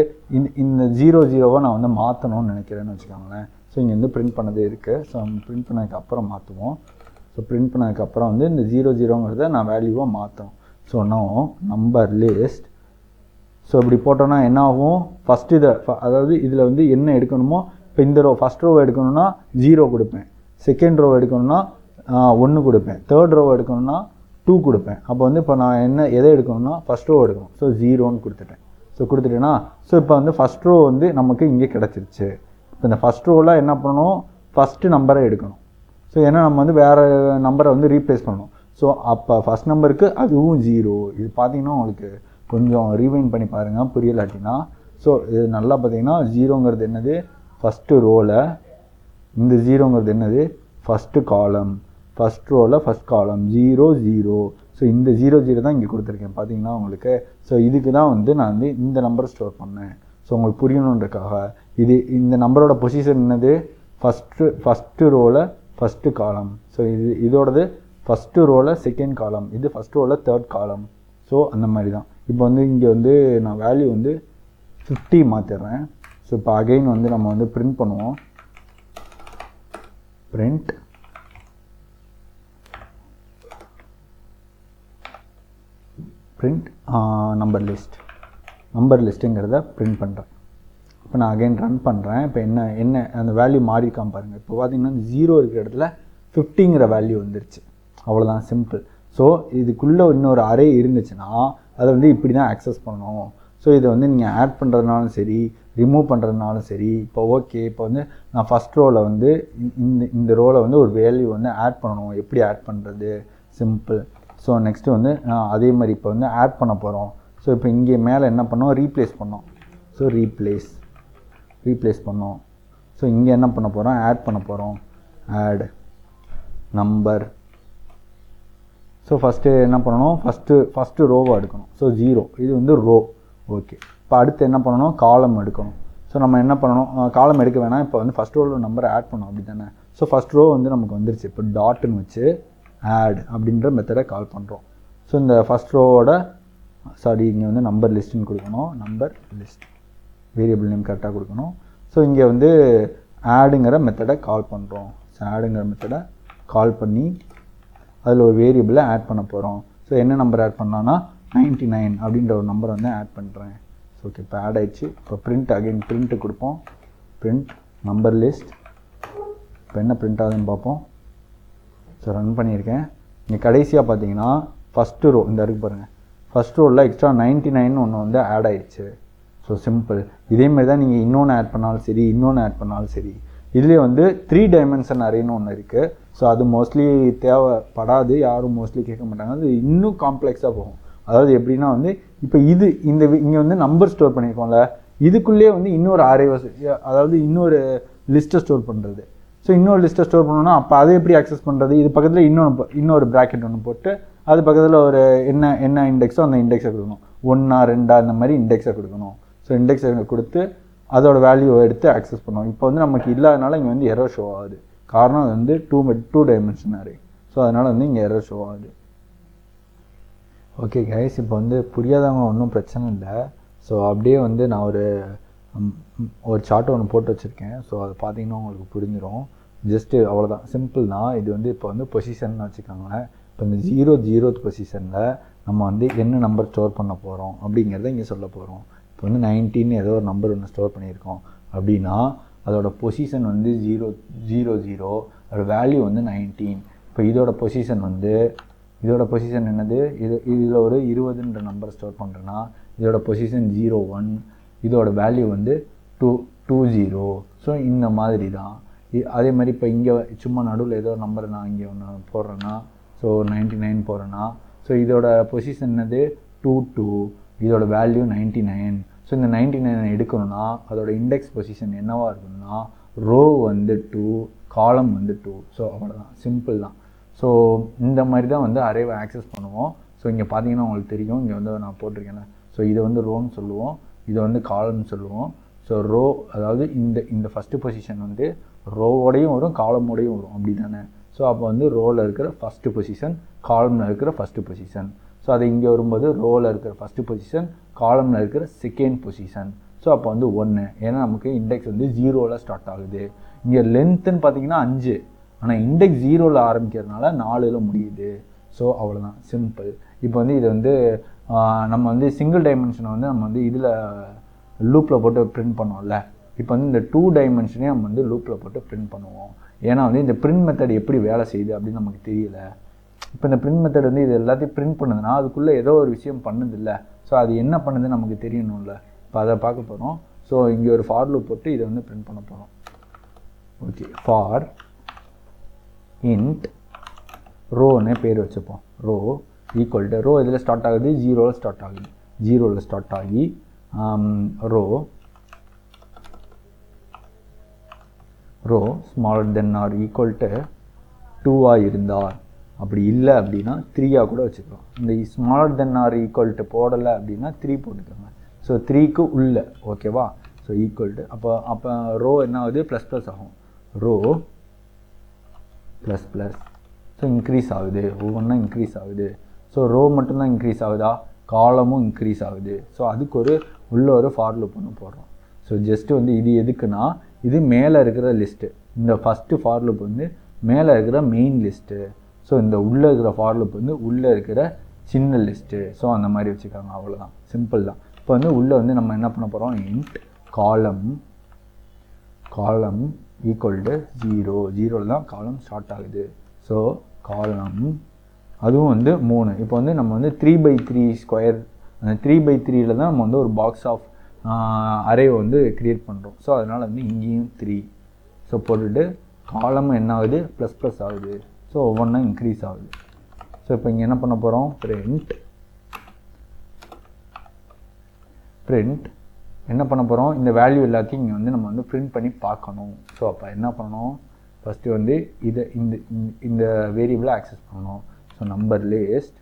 இந்த 0 0 நான் வந்து மாற்றணும்னு நினைக்கிறேன்னு வச்சுக்கோங்களேன். ஸோ இங்கே வந்து பிரிண்ட் பண்ணது இருக்குது. ஸோ பிரிண்ட் பண்ணதுக்கப்புறம் மாற்றுவோம். ஸோ பிரிண்ட் பண்ணதுக்கப்புறம் வந்து இந்த 0 0ங்கிறத நான் வேல்யூவாக மாற்றணும். So number list. ஸோ இப்படி போட்டோன்னா என்ன ஆகும், ஃபஸ்ட்டு இதை அதாவது இதில் வந்து என்ன எடுக்கணுமோ, இப்போ இந்த ரோ ஃபஸ்ட் ரோவை எடுக்கணும்னா 0 கொடுப்பேன், செகண்ட் ரோவை எடுக்கணும்னா 1 கொடுப்பேன், தேர்ட் ரோவை எடுக்கணும்னா 2 கொடுப்பேன். அப்போ வந்து இப்போ நான் எதை எடுக்கணும்னா ஃபஸ்ட் ரோ எடுக்கணும். ஸோ 0ன்னு கொடுத்துட்டேன். ஸோ கொடுத்துட்டேன்னா ஸோ இப்போ வந்து ஃபஸ்ட் ரோ வந்து நமக்கு இங்கே கிடச்சிருச்சு. இப்போ இந்த ஃபஸ்ட் ரோவில் என்ன பண்ணணும், ஃபஸ்ட்டு நம்பரை எடுக்கணும். ஸோ ஏன்னா நம்ம வந்து வேறு நம்பரை வந்து ரீப்ளேஸ் பண்ணணும். ஸோ அப்போ ஃபஸ்ட் நம்பருக்கு அதுவும் 0. இது பார்த்தீங்கன்னா உங்களுக்கு கொஞ்சம் ரீவைண்ட் பண்ணி பாருங்கள் புரியலாட்டினா. ஸோ இது நல்லா பார்த்தீங்கன்னா 0ங்கிறது என்னது ஃபஸ்ட்டு ரோவில், இந்த 0ங்கிறது என்னது ஃபஸ்ட்டு காலம், ஃபஸ்ட் ரோவில் ஃபஸ்ட் காலம் 0 0. ஸோ இந்த 0 0 தான் இங்கே கொடுத்துருக்கேன் பார்த்தீங்கன்னா உங்களுக்கு. ஸோ இதுக்கு தான் வந்து நான் வந்து இந்த நம்பரை ஸ்டோர் பண்ணேன். ஸோ உங்களுக்கு புரியணுன்றக்காக இந்த நம்பரோட பொசிஷன் என்னது ஃபஸ்ட்டு ரோவில் ஃபஸ்ட்டு காலம். ஸோ இதோடது ஃபஸ்ட்டு ரோவில் செகண்ட் காலம், இது ஃபஸ்ட் ரோவில் தேர்ட் காலம். ஸோ அந்த மாதிரி தான். இப்போ வந்து இங்கே வந்து நான் வேல்யூ வந்து 50 மாற்றிடுறேன். ஸோ இப்போ அகைன் வந்து நம்ம வந்து பிரிண்ட் பண்ணுவோம். பிரிண்ட் நம்பர் லிஸ்ட்டுங்கிறத பிரிண்ட் பண்ணுறேன். இப்போ நான் அகைன் ரன் பண்ணுறேன். இப்போ என்ன அந்த வேல்யூ மாறிக்காம பாருங்கள். இப்போ பார்த்தீங்கன்னா 0 இருக்கிற இடத்துல 50ங்கிற வேல்யூ வந்துருச்சு. அவ்வளோதான், சிம்பிள். ஸோ இதுக்குள்ளே இன்னொரு அரே இருந்துச்சுன்னா அதை வந்து இப்படி தான் ஆக்சஸ் பண்ணணும். ஸோ இதை வந்து நீங்கள் ஆட் பண்ணுறதுனாலும் சரி, ரிமூவ் பண்ணுறதுனாலும் சரி. இப்போ ஓகே, இப்போ வந்து நான் ஃபஸ்ட் ரோவில் வந்து இந்த ரோவில் வந்து ஒரு வேல்யூ வந்து ஆட் பண்ணணும். எப்படி ஆட் பண்ணுறது, சிம்பிள். ஸோ நெக்ஸ்ட்டு வந்து அதே மாதிரி இப்போ வந்து ஆட் பண்ண போகிறோம். ஸோ இப்போ இங்கே மேலே என்ன பண்ணோம், ரீப்ளேஸ் பண்ணோம். ஸோ ரீப்ளேஸ் பண்ணோம். ஸோ இங்கே என்ன பண்ண போகிறோம், ஆட் பண்ண போகிறோம். Add number. ஸோ ஃபஸ்ட்டு என்ன பண்ணணும், ஃபஸ்ட்டு ரோவை எடுக்கணும். ஸோ 0 இது வந்து ரோ. ஓகே, இப்போ அடுத்து என்ன பண்ணணும், காலம் எடுக்கணும். ஸோ நம்ம என்ன பண்ணணும், காலம் எடுக்க வேணாம். இப்போ வந்து ஃபஸ்ட் ரோவில் நம்பரை ஆட் பண்ணணும், அப்படி தானே. ஸோ ஃபஸ்ட் ரோ வந்து நமக்கு வந்துருச்சு. இப்போ டாட்டுன்னு வச்சு ஆட் அப்படின்ற மெத்தடை கால் பண்ணுறோம். ஸோ இந்த ஃபஸ்ட் ரோவோட இங்கே வந்து நம்பர் லிஸ்ட்டுன்னு கொடுக்கணும். நம்பர் லிஸ்ட் வேரியபிள் நேம் கரெக்டாக கொடுக்கணும். ஸோ இங்கே வந்து ஆடுங்கிற மெத்தடை கால் பண்ணுறோம். ஸோ ஆடுங்கிற மெத்தடை கால் பண்ணி அதில் ஒரு வேரியபிளை ஆட் பண்ண போகிறோம். ஸோ என்ன நம்பர் ஆட் பண்ணலான்னா 99 அப்படின்ற ஒரு நம்பர் வந்து ஆட் பண்ணுறேன். ஸோ ஓகே, இப்போ ஆட் ஆகிடுச்சு. இப்போ பிரிண்ட்டு கொடுப்போம். Print number list. இப்போ என்ன பிரிண்ட் ஆகுதுன்னு பார்ப்போம். ஸோ ரன் பண்ணியிருக்கேன். இங்கே கடைசியாக பார்த்தீங்கன்னா ஃபஸ்ட்டு ரோ இந்த இருக்குது பாருங்கள். ஃபஸ்ட் ரோவில் எக்ஸ்ட்ரா 99 ஒன்று வந்து ஆட் ஆகிடுச்சு. So simple. இதேமாதிரி தான் நீங்கள் இன்னொன்று ஆட் பண்ணாலும் சரி. இதுலேயே வந்து 3 டைமென்ஷன் அரேன்னு ஒன்று இருக்குது. ஸோ அது மோஸ்ட்லி தேவைப்படாது, யாரும் மோஸ்ட்லி கேட்க மாட்டாங்க. அது இன்னும் காம்ப்ளெக்ஸாக போகும். அதாவது எப்படின்னா வந்து இப்போ இங்கே வந்து நம்பர் ஸ்டோர் பண்ணியிருக்கோம்ல, இதுக்குள்ளேயே வந்து இன்னொரு அரே, அதாவது இன்னொரு லிஸ்ட்டை ஸ்டோர் பண்ணுறது. ஸோ இன்னொரு லிஸ்ட்டை ஸ்டோர் பண்ணணும்னா அப்போ அதை எப்படி ஆக்சஸ் பண்ணுறது, இது பக்கத்தில் இன்னொரு ப்ராக்கெட் ஒன்று போட்டு அது பக்கத்தில் ஒரு என்ன இண்டெக்ஸோ அந்த இண்டெக்ஸை கொடுக்கணும். 1 2 அந்த மாதிரி இண்டெக்ஸை கொடுக்கணும். ஸோ இண்டெக்ஸை கொடுத்து அதோட வேல்யூவை எடுத்து ஆக்சஸ் பண்ணுவோம். இப்போ வந்து நமக்கு இல்லாதனால இங்கே வந்து எரர் ஷோ ஆகுது. காரணம் அது வந்து டூ டைமென்ஷன் அரே. ஸோ அதனால் வந்து இங்கே எரர் ஷோ ஆகுது. ஓகே கைஸ், இப்போ வந்து புரியாதவங்க ஒன்றும் பிரச்சனை இல்லை. ஸோ அப்படியே வந்து நான் ஒரு சார்ட் ஒன்று போட்டு வச்சுருக்கேன். ஸோ அதை பார்த்தீங்கன்னா உங்களுக்கு புரிஞ்சிடும். ஜஸ்ட்டு அவ்வளோதான், சிம்பிள் தான். இது வந்து இப்போ வந்து பொசிஷன் வச்சுக்கோங்களேன். இப்போ இந்த 0th பொசிஷனில் நம்ம வந்து என்ன நம்பர் ஸ்டோர் பண்ண போகிறோம் அப்படிங்கிறத இங்கே சொல்ல போகிறோம். இப்போ வந்து 19 ஏதோ ஒரு நம்பர் ஒன்று ஸ்டோர் பண்ணியிருக்கோம் அப்படின்னா அதோட பொசிஷன் வந்து 000, அதோட வேல்யூ வந்து 19. இப்போ இதோட பொசிஷன் என்னது, இதில் ஒரு 20ன்ற நம்பர் ஸ்டோர் பண்ணுறேன்னா இதோட பொசிஷன் 01, இதோட வேல்யூ வந்து 20. ஸோ இந்த மாதிரி தான். அதே மாதிரி இப்போ இங்கே சும்மா நடுவில் ஏதோ ஒரு நம்பர் நான் இங்கே ஒன்று போடுறேன்னா, ஸோ 99 போடுறேன்னா, ஸோ இதோட பொசிஷன் என்னது 22, இதோட வேல்யூ 99. ஸோ இந்த 99 எடுக்கணும்னா அதோட இண்டெக்ஸ் பொசிஷன் என்னவாக இருக்கணும்னா ரோ வந்து 2, காலம் வந்து 2. ஸோ அவ்வளோதான், சிம்பிள் தான். ஸோ இந்த மாதிரி தான் வந்து அரேவை ஆக்சஸ் பண்ணுவோம். ஸோ இங்கே பார்த்தீங்கன்னா உங்களுக்கு தெரியும், இங்கே வந்து நான் போட்டிருக்கேன். ஸோ இதை வந்து ரோன்னு சொல்லுவோம், இதை வந்து காலம்னு சொல்லுவோம். ஸோ ரோ அதாவது இந்த ஃபஸ்ட்டு பொசிஷன் வந்து ரோவோடையும் வரும் காலமோடையும் வரும், அப்படி தானே. ஸோ அப்போ வந்து ரோவில் இருக்கிற ஃபஸ்ட்டு பொசிஷன், காலமில் இருக்கிற ஃபஸ்ட்டு பொசிஷன். ஸோ அது இங்கே வரும்போது ரோவில் இருக்கிற ஃபஸ்ட்டு பொசிஷன், காலமில் இருக்கிற செகண்ட் பொசிஷன். ஸோ அப்போ வந்து 1, ஏன்னா நமக்கு இண்டெக்ஸ் வந்து 0ல் ஸ்டார்ட் ஆகுது. இங்கே லென்த்துன்னு பார்த்தீங்கன்னா 5, ஆனால் இண்டெக்ஸ் 0ல் ஆரம்பிக்கிறதுனால 4ல் முடியுது. ஸோ அவ்வளோதான், சிம்பிள். இப்போ வந்து இது வந்து நம்ம வந்து சிங்கிள் டைமென்ஷனை வந்து நம்ம வந்து இதில் லூப்பில் போட்டு பிரிண்ட் பண்ணுவோம்ல. இப்போ வந்து இந்த 2 டைமென்ஷனே நம்ம வந்து லூப்பில் போட்டு பிரிண்ட் பண்ணுவோம். ஏன்னா வந்து இந்த பிரிண்ட் மெத்தட் எப்படி வேலை செய்யுது அப்படின்னு நமக்கு தெரியல. இப்போ இந்த பிரிண்ட் மெத்தட் வந்து இது எல்லாத்தையும் பிரிண்ட் பண்ணுதுன்னா அதுக்குள்ளே ஏதோ ஒரு விஷயம் பண்ணுது இல்லை. ஸோ அது என்ன பண்ணுதுன்னு நமக்கு தெரியணும்ல. இப்போ அதை பார்க்க போகிறோம். ஸோ இங்கே ஒரு ஃபார் லூப் போட்டு இதை வந்து பிரிண்ட் பண்ண போகிறோம். ஓகே, ஃபார் இன்ட் ரோன்னு பேர் வச்சுப்போம். ரோ ஈக்குவல் டு ரோ இதில் ஸ்டார்ட் ஆகுது, 0ல் ஸ்டார்ட் ஆகுது. 0ல் ஸ்டார்ட் ஆகி row smaller than or equal to 2ஆக இருந்தால், அப்படி இல்லை அப்படின்னா 3ஆக கூட வச்சுக்கலாம். இந்த smaller than or equal to போடலை அப்படின்னா 3 போட்டுக்கோங்க. ஸோ 3க்கு உள்ள, ஓகேவா. ஸோ ஈக்குவல் டு அப்போ ரோ என்ன ஆகுது, ப்ளஸ் ஆகும். ரோ ப்ளஸ் ஸோ இன்க்ரீஸ் ஆகுது, ஒவ்வொன்றா இன்க்ரீஸ் ஆகுது. ஸோ ரோ மட்டும்தான் இன்க்ரீஸ் ஆகுதா, காலமும் இன்க்ரீஸ் ஆகுது. ஸோ அதுக்கு ஒரு ஃபார் லூப் ஒன்று போடுறோம். ஸோ ஜஸ்ட்டு வந்து இது எதுக்குன்னா இது மேலே இருக்கிற லிஸ்ட்டு. இந்த ஃபஸ்ட்டு ஃபார் லூப் வந்து மேலே இருக்கிற மெயின் லிஸ்ட்டு. ஸோ இந்த உள்ளே இருக்கிற ஃபார் லூப் வந்து உள்ளே இருக்கிற சின்ன லிஸ்ட்டு. ஸோ அந்த மாதிரி வச்சுக்காங்க, அவ்வளோதான், சிம்பிள் தான். இப்போ வந்து உள்ளே வந்து நம்ம என்ன பண்ண போகிறோம், இன்ட் காலம் ஈக்குவல் டு 0ல் தான் காலம் ஸ்டார்ட் ஆகுது. ஸோ காலம் அதுவும் வந்து 3. இப்போ வந்து நம்ம வந்து 3/3 ஸ்கொயர், அந்த 3/3ல் தான் நம்ம வந்து ஒரு பாக்ஸ் ஆஃப் அரே வந்து க்ரியேட் பண்ணுறோம். ஸோ அதனால் வந்து இங்கேயும் 3. ஸோ போட்டுட்டு காலம் என்ன ஆகுது, ப்ளஸ் ஆகுது. ஸோ ஒவ்வொன்றா இன்க்ரீஸ் ஆகுது. ஸோ இப்போ இங்கே என்ன பண்ண போகிறோம், பிரிண்ட் என்ன பண்ண போகிறோம், இந்த வேல்யூ எல்லாத்தையும் இங்கே வந்து நம்ம வந்து பிரிண்ட் பண்ணி பார்க்கணும். ஸோ அப்போ என்ன பண்ணணும், ஃபஸ்ட்டு வந்து இதை இந்த வேரியபிளை ஆக்சஸ் பண்ணணும். ஸோ நம்பர் லிஸ்ட்,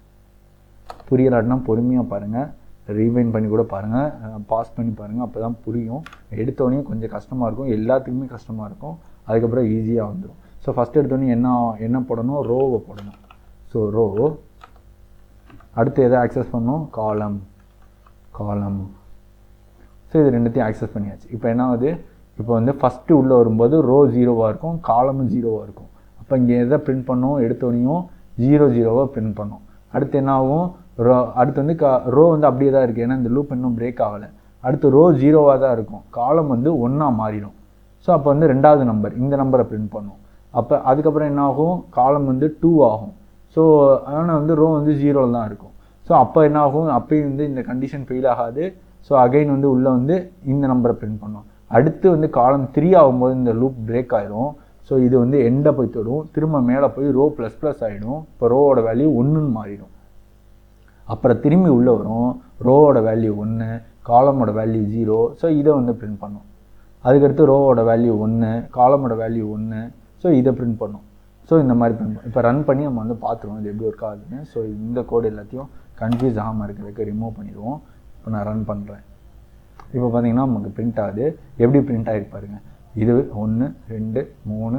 புரியலாட்டினா பொறுமையாக பாருங்கள், ரீவைண்ட் பண்ணி கூட பாருங்கள், பாஸ் பண்ணி பாருங்கள், அப்போ தான் புரியும். எடுத்தோடனே கொஞ்சம் கஷ்டமாக இருக்கும், எல்லாத்துக்குமே கஷ்டமாக இருக்கும், அதுக்கப்புறம் ஈஸியாக வந்துடும். ஸோ ஃபஸ்ட் எடுத்தோடனே என்ன போடணும், ரோவை போடணும். ஸோ ரோ, அடுத்து எதை ஆக்சஸ் பண்ணணும், காலம். ஸோ இது ரெண்டுத்தையும் ஆக்சஸ் பண்ணியாச்சு. இப்போ என்ன ஆகுது, இப்போ வந்து ஃபஸ்ட்டு உள்ளே வரும்போது ரோ 0வாக இருக்கும், காலமும் 0வாக இருக்கும். அப்போ இங்கே எதை பிரிண்ட் பண்ணோம், எடுத்தோடனையும் 0 பிரிண்ட் பண்ணோம். அடுத்து என்ன ஆகும், அடுத்து வந்து ரோ வந்து அப்படியே தான் இருக்குது, ஏன்னா இந்த லூப் இன்னும் பிரேக் ஆகலை. அடுத்து ரோ 0வாக தான் இருக்கும், காலம் வந்து 1ஆக மாறிடும். ஸோ அப்போ வந்து ரெண்டாவது நம்பர், இந்த நம்பரை பிரிண்ட் பண்ணும். அப்போ அதுக்கப்புறம் என்ன ஆகும், காலம் வந்து 2 ஆகும். ஸோ ஆனால் வந்து ரோ வந்து 0ல் தான் இருக்கும். ஸோ அப்போ என்ன ஆகும், அப்போயும் வந்து இந்த கண்டிஷன் ஃபெயில் ஆகாது. ஸோ அகைன் வந்து உள்ளே வந்து இந்த நம்பரை பிரிண்ட் பண்ணோம். அடுத்து வந்து காலம் 3 ஆகும்போது இந்த லூப் பிரேக் ஆகிடும். ஸோ இது வந்து எண்டை போய் தொடும், திரும்ப மேலே போய் ரோ ப்ளஸ் ஆகிடும். இப்போ ரோவோட வேல்யூ 1ன்னு மாறிடும். அப்புறம் திரும்பி உள்ளே வரும், ரோவோட வேல்யூ 1, காலமோட வேல்யூ 0. ஸோ இதை வந்து பிரிண்ட் பண்ணும். அதுக்கடுத்து ரோவோட வேல்யூ 1, காலமோட வேல்யூ 1. ஸோ இதை பிரிண்ட் பண்ணும். ஸோ இந்த மாதிரி பிரிண்ட் பண்ணும். இப்போ ரன் பண்ணி நம்ம வந்து பார்த்துருவோம் இது எப்படி ஒர்க் ஆகுதுன்னு. ஸோ இந்த கோடு எல்லாத்தையும் கன்ஃபியூஸ் ஆகாமல் இருக்கிறதுக்கு ரிமூவ் பண்ணிடுவோம். இப்போ நான் ரன் பண்ணுறேன். இப்போ பார்த்தீங்கன்னா நமக்கு பிரிண்ட் ஆகுது. எப்படி பிரிண்ட் ஆகிருக்கு பாருங்கள். இது 1 2 3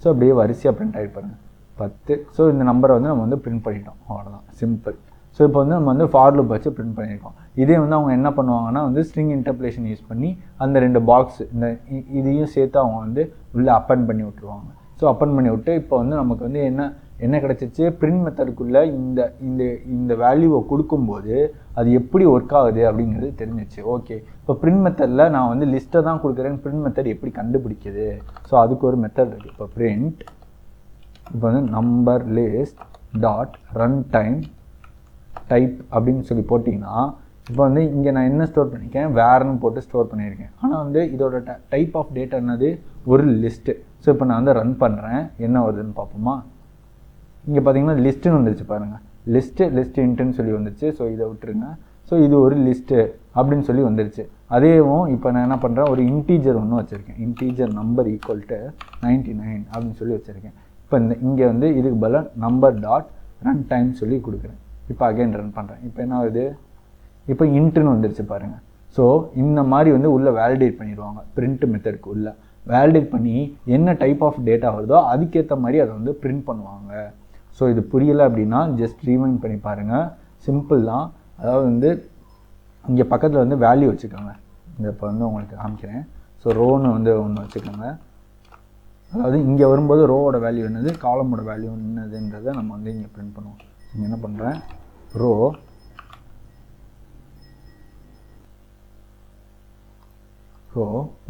ஸோ அப்படியே வரிசையாக பிரிண்ட் ஆகிட்டு பாருங்கள் 10. ஸோ இந்த நம்பரை வந்து நம்ம வந்து பிரிண்ட் பண்ணிட்டோம், அவ்வளோதான், சிம்பிள். ஸோ இப்போ வந்து நம்ம வந்து ஃபார் லூப் வச்சு பிரிண்ட் பண்ணியிருக்கோம். இதே வந்து அவங்க என்ன பண்ணுவாங்கன்னா வந்து ஸ்ட்ரிங் இன்டர்போலேஷன் யூஸ் பண்ணி அந்த 2 பாக்ஸ் இதையும் சேர்த்து அவங்க வந்து உள்ளே அப்பெண்ட் பண்ணி விட்டுருவாங்க. ஸோ அப்பெண்ட் பண்ணி விட்டு இப்போ வந்து நமக்கு வந்து என்ன கிடச்சிச்சு, பிரிண்ட் மெத்தடுக்குள்ளே இந்த வேல்யூவை கொடுக்கும்போது அது எப்படி ஒர்க் ஆகுது அப்படிங்கிறது தெரிஞ்சிச்சு. ஓகே, இப்போ பிரிண்ட் மெத்தடில் நான் வந்து லிஸ்ட்டை தான் கொடுக்குறேன்னு பிரிண்ட் மெத்தட் எப்படி கண்டுபிடிக்குது? ஸோ அதுக்கு ஒரு மெத்தட் இருக்குது. இப்போ பிரிண்ட் இப்போ வந்து number list dot run time type அப்படின்னு சொல்லி போட்டிங்கன்னா இப்போ வந்து இங்கே நான் என்ன ஸ்டோர் பண்ணியிருக்கேன், வேர்னு போட்டு ஸ்டோர் பண்ணியிருக்கேன். ஆனால் வந்து இதோட டைப் ஆஃப் டேட்டா என்னது, ஒரு லிஸ்ட்டு. ஸோ இப்போ நான் வந்து ரன் பண்ணுறேன், என்ன வருதுன்னு பார்ப்போமா. இங்கே பார்த்தீங்கன்னா லிஸ்ட்டுன்னு வந்துருச்சு பாருங்கள், லிஸ்ட் இன்ட்டுன்னு சொல்லி வந்துருச்சு. ஸோ இதை விட்டுருங்க. ஸோ இது ஒரு லிஸ்ட்டு அப்படின்னு சொல்லி வந்துருச்சு. அதேவும் இப்போ நான் என்ன பண்ணுறேன், ஒரு இன்டீஜர் ஒன்று வச்சுருக்கேன், இன்டீஜர் நம்பர் ஈக்குவல் டு 99 அப்படின்னு சொல்லி வச்சுருக்கேன். இப்போ இங்கே வந்து இதுக்கு பதிலாக நம்பர் டாட் ரன் டைம் சொல்லி கொடுக்குறேன். இப்போ அகைன் ரன் பண்ணுறேன். இப்போ என்ன ஆகுது, இப்போ இன்ட்டுன்னு வந்துருச்சு பாருங்கள். ஸோ இந்த மாதிரி வந்து உள்ளே வேலிடேட் பண்ணிடுவாங்க, பிரிண்ட் மெத்தடுக்கு உள்ளே வேலிடேட் பண்ணி என்ன டைப் ஆஃப் டேட்டா வருதோ அதுக்கேற்ற மாதிரி அதை வந்து பிரிண்ட் பண்ணுவாங்க. ஸோ இது புரியலை அப்படின்னா ஜஸ்ட் ரீவைண்ட் பண்ணி பாருங்கள், சிம்பிள் தான். அதாவது வந்து இங்கே பக்கத்தில் வந்து வேல்யூ வச்சுக்கோங்க. இப்போ வந்து உங்களுக்கு காமிக்கிறேன். ஸோ ரோன்னு வந்து ஒன்று வச்சுக்கோங்க. அதாவது இங்கே வரும்போது ரோவோட வேல்யூ என்னது, காலமோட வேல்யூ என்னதுன்றதை நம்ம வந்து இங்கே பிரிண்ட் பண்ணுவோம். இங்கே என்ன பண்ணுறேன், ரோ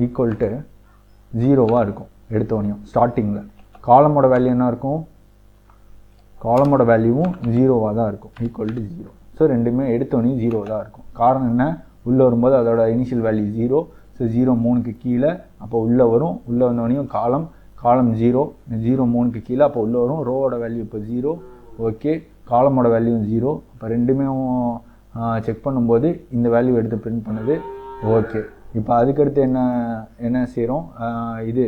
ஈக்குவல் டு 0வாக இருக்கும் எடுத்தோடனையும் ஸ்டார்டிங்கில். காலமோட வேல்யூ என்ன இருக்கும், காலமோட வேல்யூவும் 0வாக தான் இருக்கும், ஈக்குவல் டு 0. ஸோ ரெண்டுமே எடுத்தோடனையும் 0 தான் இருக்கும். காரணம் என்ன, உள்ளே வரும்போது அதோட இனிஷியல் வேல்யூ 0. ஸோ 0 3க்கு கீழே, அப்போ உள்ளே வரும். உள்ளே வந்தோடனையும் காலம் 0, 0 3க்கு கீழே, அப்போ உள்ளே வரும். ரோவோட வேல்யூ இப்போ 0. ஓகே, காலமோட வேல்யூ 0. இப்போ ரெண்டுமே செக் பண்ணும்போது இந்த வேல்யூ எடுத்து பிரிண்ட் பண்ணுது. ஓகே, இப்போ அதுக்கடுத்து என்ன செய்கிறோம், இது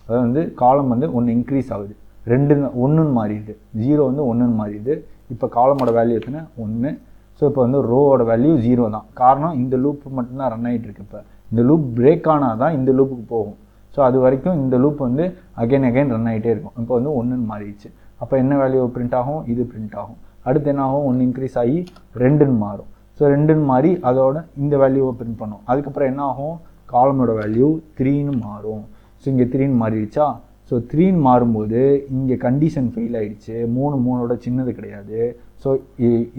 அதாவது வந்து காலம் வந்து 1 இன்க்ரீஸ் ஆகுது, 2 1ன்னு மாறிடுது, 0 வந்து 1ன்னு மாறிடுது. இப்போ காலமோட வேல்யூ எத்தனை, 1. ஸோ இப்போ வந்து ரோவோட வேல்யூ 0 தான். காரணம் இந்த லூப் மட்டும்தான் ரன் ஆகிட்டு இருக்கு. இப்போ இந்த லூப் பிரேக் ஆனால் தான் இந்த லூப்புக்கு போகும். ஸோ அது வரைக்கும் இந்த லூப் வந்து அகைன் ரன் ஆகிட்டே இருக்கும். இப்போ வந்து 1ன்னு மாறிடுச்சு. அப்போ என்ன வேல்யூ பிரிண்ட் ஆகும், இது பிரிண்ட் ஆகும். அடுத்து என்ன ஆகும், 1 இன்க்ரீஸ் ஆகி 2ன்னு மாறும். ஸோ 2ன்னு மாறி அதோட இந்த வேல்யூவை பிரிண்ட் பண்ணும். அதுக்கப்புறம் என்ன ஆகும், காலமோட வேல்யூ 3ன்னு மாறும். ஸோ இங்கே 3ன்னு மாறிடுச்சா. ஸோ 3ன்னு மாறும்போது இங்கே கண்டிஷன் ஃபெயில் ஆகிடுச்சு, 3ஓட சின்னது கிடையாது. ஸோ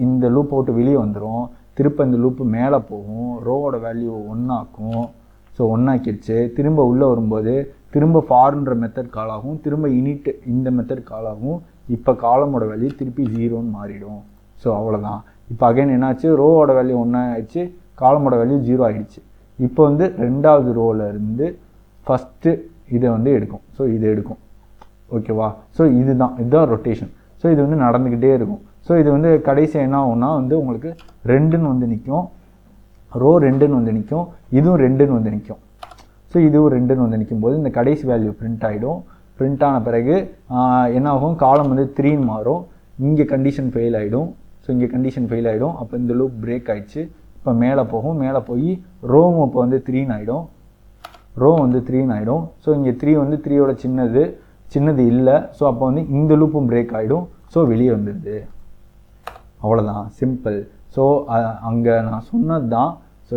இந்த லூப்பை விட்டு வெளியே வந்துடும். திரும்ப இந்த லூப்பு மேலே போகும், ரோவோட வேல்யூ 1 ஆக்கும். ஸோ 1 ஆக்கிடுச்சு. திரும்ப உள்ளே வரும்போது திரும்ப ஃபார்ன்ற மெத்தட் கால் ஆகும், திரும்ப இனிட் இந்த மெத்தட் கால் ஆகும். இப்போ காலமோட வேல்யூ திருப்பி 0ன்னு மாறிடும். ஸோ அவ்வளோதான். இப்போ அகைன் என்னாச்சு, ரோவோட வேல்யூ 1 ஆகிடுச்சு, காலமோட வேல்யூ 0 ஆகிடுச்சு. இப்போ வந்து 2வது ரோவில் இருந்து ஃபஸ்ட்டு இதை வந்து எடுக்கும். ஸோ இது எடுக்கும், ஓகேவா. ஸோ இதுதான் ரொட்டேஷன். ஸோ இது வந்து நடந்துக்கிட்டே இருக்கும். ஸோ இது வந்து கடைசி என்ன ஆகும்னா வந்து உங்களுக்கு 2ன்னு வந்து நிற்கும், ரோ 2ன்னு வந்து நிற்கும், இதுவும் 2ன்னு வந்து நிற்கும். ஸோ இதுவும் 2ன்னு வந்து நிற்கும் போது இந்த கடைசி வேல்யூ பிரிண்ட் ஆகிடும். பிரிண்ட் ஆன பிறகு என்ன ஆகும், காலம் வந்து 3ன்னு மாறும். இங்கே கண்டிஷன் ஃபெயில் ஆகிடும். ஸோ இங்கே கண்டிஷன் ஃபெயில் ஆகிடும். அப்போ இந்த லூப் பிரேக் ஆகிடுச்சு. இப்போ மேலே போகும், மேலே போய் ரோவும் இப்போ வந்து 3ன்னு ஆகிடும், ரோ வந்து 3ன்னு ஆகிடும். ஸோ இங்கே 3 வந்து 3ஓட சின்னது இல்லை. ஸோ அப்போ வந்து இந்த லூப்பும் பிரேக் ஆகிடும். ஸோ வெளியே வந்துடுது. அவ்வளோதான், சிம்பிள். ஸோ அங்கே நான் சொன்னது தான். ஸோ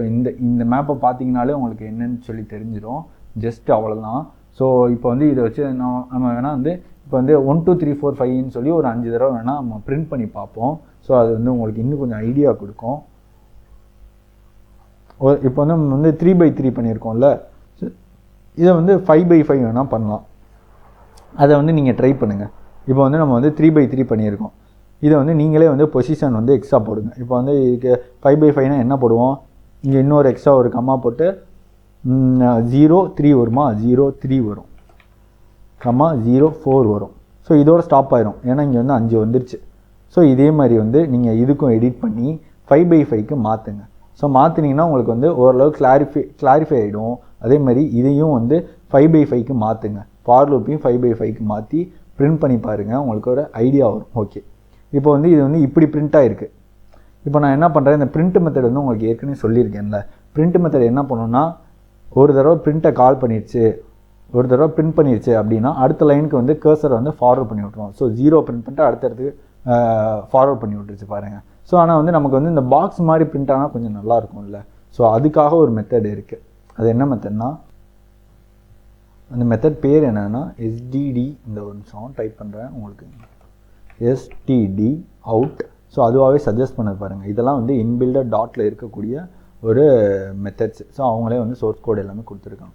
இந்த மேப்பை பார்த்தீங்கனாலே உங்களுக்கு என்னன்னு சொல்லி தெரிஞ்சிடும். ஜஸ்ட் அவ்வளோதான். ஸோ இப்போ வந்து இதை வச்சு நம்ம வேணால் வந்து இப்போ வந்து 1 2 3 4 5ன்னு சொல்லி ஒரு 5 தடவை வேணால் நம்ம பிரிண்ட் பண்ணி பார்ப்போம். ஸோ அது வந்து உங்களுக்கு இன்னும் கொஞ்சம் ஐடியா கொடுக்கும். இப்போ வந்து நம்ம வந்து 3x3 பண்ணியிருக்கோம்ல, இதை வந்து 5x5 வேணால் பண்ணலாம். அதை வந்து நீங்கள் ட்ரை பண்ணுங்கள். இப்போ வந்து நம்ம வந்து 3x3 பண்ணியிருக்கோம். இதை வந்து நீங்களே வந்து பொசிஷன் வந்து எக்ஸ்ட்ரா போடுங்க. இப்போ வந்து இதுக்கு 5x5னா என்ன போடுவோம், இங்கே இன்னொரு எக்ஸ்ட்ரா ஒரு கம்மா போட்டு 0 3 வருமா, 0 3 வரும், கம்மா 0 4 வரும். ஸோ இதோட ஸ்டாப் ஆயிரும், ஏன்னா இங்கே வந்து 5 வந்துருச்சு. ஸோ இதே மாதிரி வந்து நீங்கள் இதுக்கும் எடிட் பண்ணி 5x5க்கு மாற்றுங்க. ஸோ மாற்றினீங்கன்னா உங்களுக்கு வந்து ஓரளவு கிளாரிஃபை ஆகிடும். அதே மாதிரி இதையும் வந்து 5x5க்கு மாற்றுங்க. ஃபார் லூப்பையும் 5x5க்கு மாற்றி பிரிண்ட் பண்ணி பாருங்கள், உங்களுக்கு ஒரு ஐடியா வரும். ஓகே, இப்போ வந்து இது வந்து இப்படி பிரிண்ட் ஆகிருக்கு. இப்போ நான் என்ன பண்ணுறேன், இந்த பிரிண்ட் மெத்தட் வந்து உங்களுக்கு ஏற்கனவே சொல்லியிருக்கேன்ல. பிரிண்ட் மெத்தட் என்ன பண்ணணும்னா, ஒரு தடவை பிரிண்ட்டை கால் பண்ணிடுச்சு, ஒரு தடவை பிரிண்ட் பண்ணிடுச்சு அப்படின்னா அடுத்த லைனுக்கு வந்து கர்சரை வந்து ஃபார்வர்ட் பண்ணி விட்ருவோம். ஸோ 0 பிரிண்ட் பண்ணிட்டு அடுத்தடுத்து ஃபார்வர்ட் பண்ணி விட்டுருச்சு பாருங்கள். ஸோ ஆனால் வந்து நமக்கு வந்து இந்த பாக்ஸ் மாதிரி பிரிண்ட் ஆனால் கொஞ்சம் நல்லாயிருக்கும்ல. ஸோ அதுக்காக ஒரு மெத்தட் இருக்குது. அது என்ன மெத்தட்னா, அந்த மெத்தட் பேர் என்னென்னா எஸ்டிடி. இந்த ஒரு நிமிஷம் டைப் பண்ணுறேன் உங்களுக்கு, எஸ்டிடி அவுட். ஸோ அதுவாகவே சஜஸ்ட் பண்ண பாருங்கள். இதெல்லாம் வந்து இன்பில்டட் டாட்டில் இருக்கக்கூடிய ஒரு மெத்தட்ஸ். ஸோ அவங்களே வந்து சோர்ஸ் கோட் எல்லாமே கொடுத்துருக்காங்க.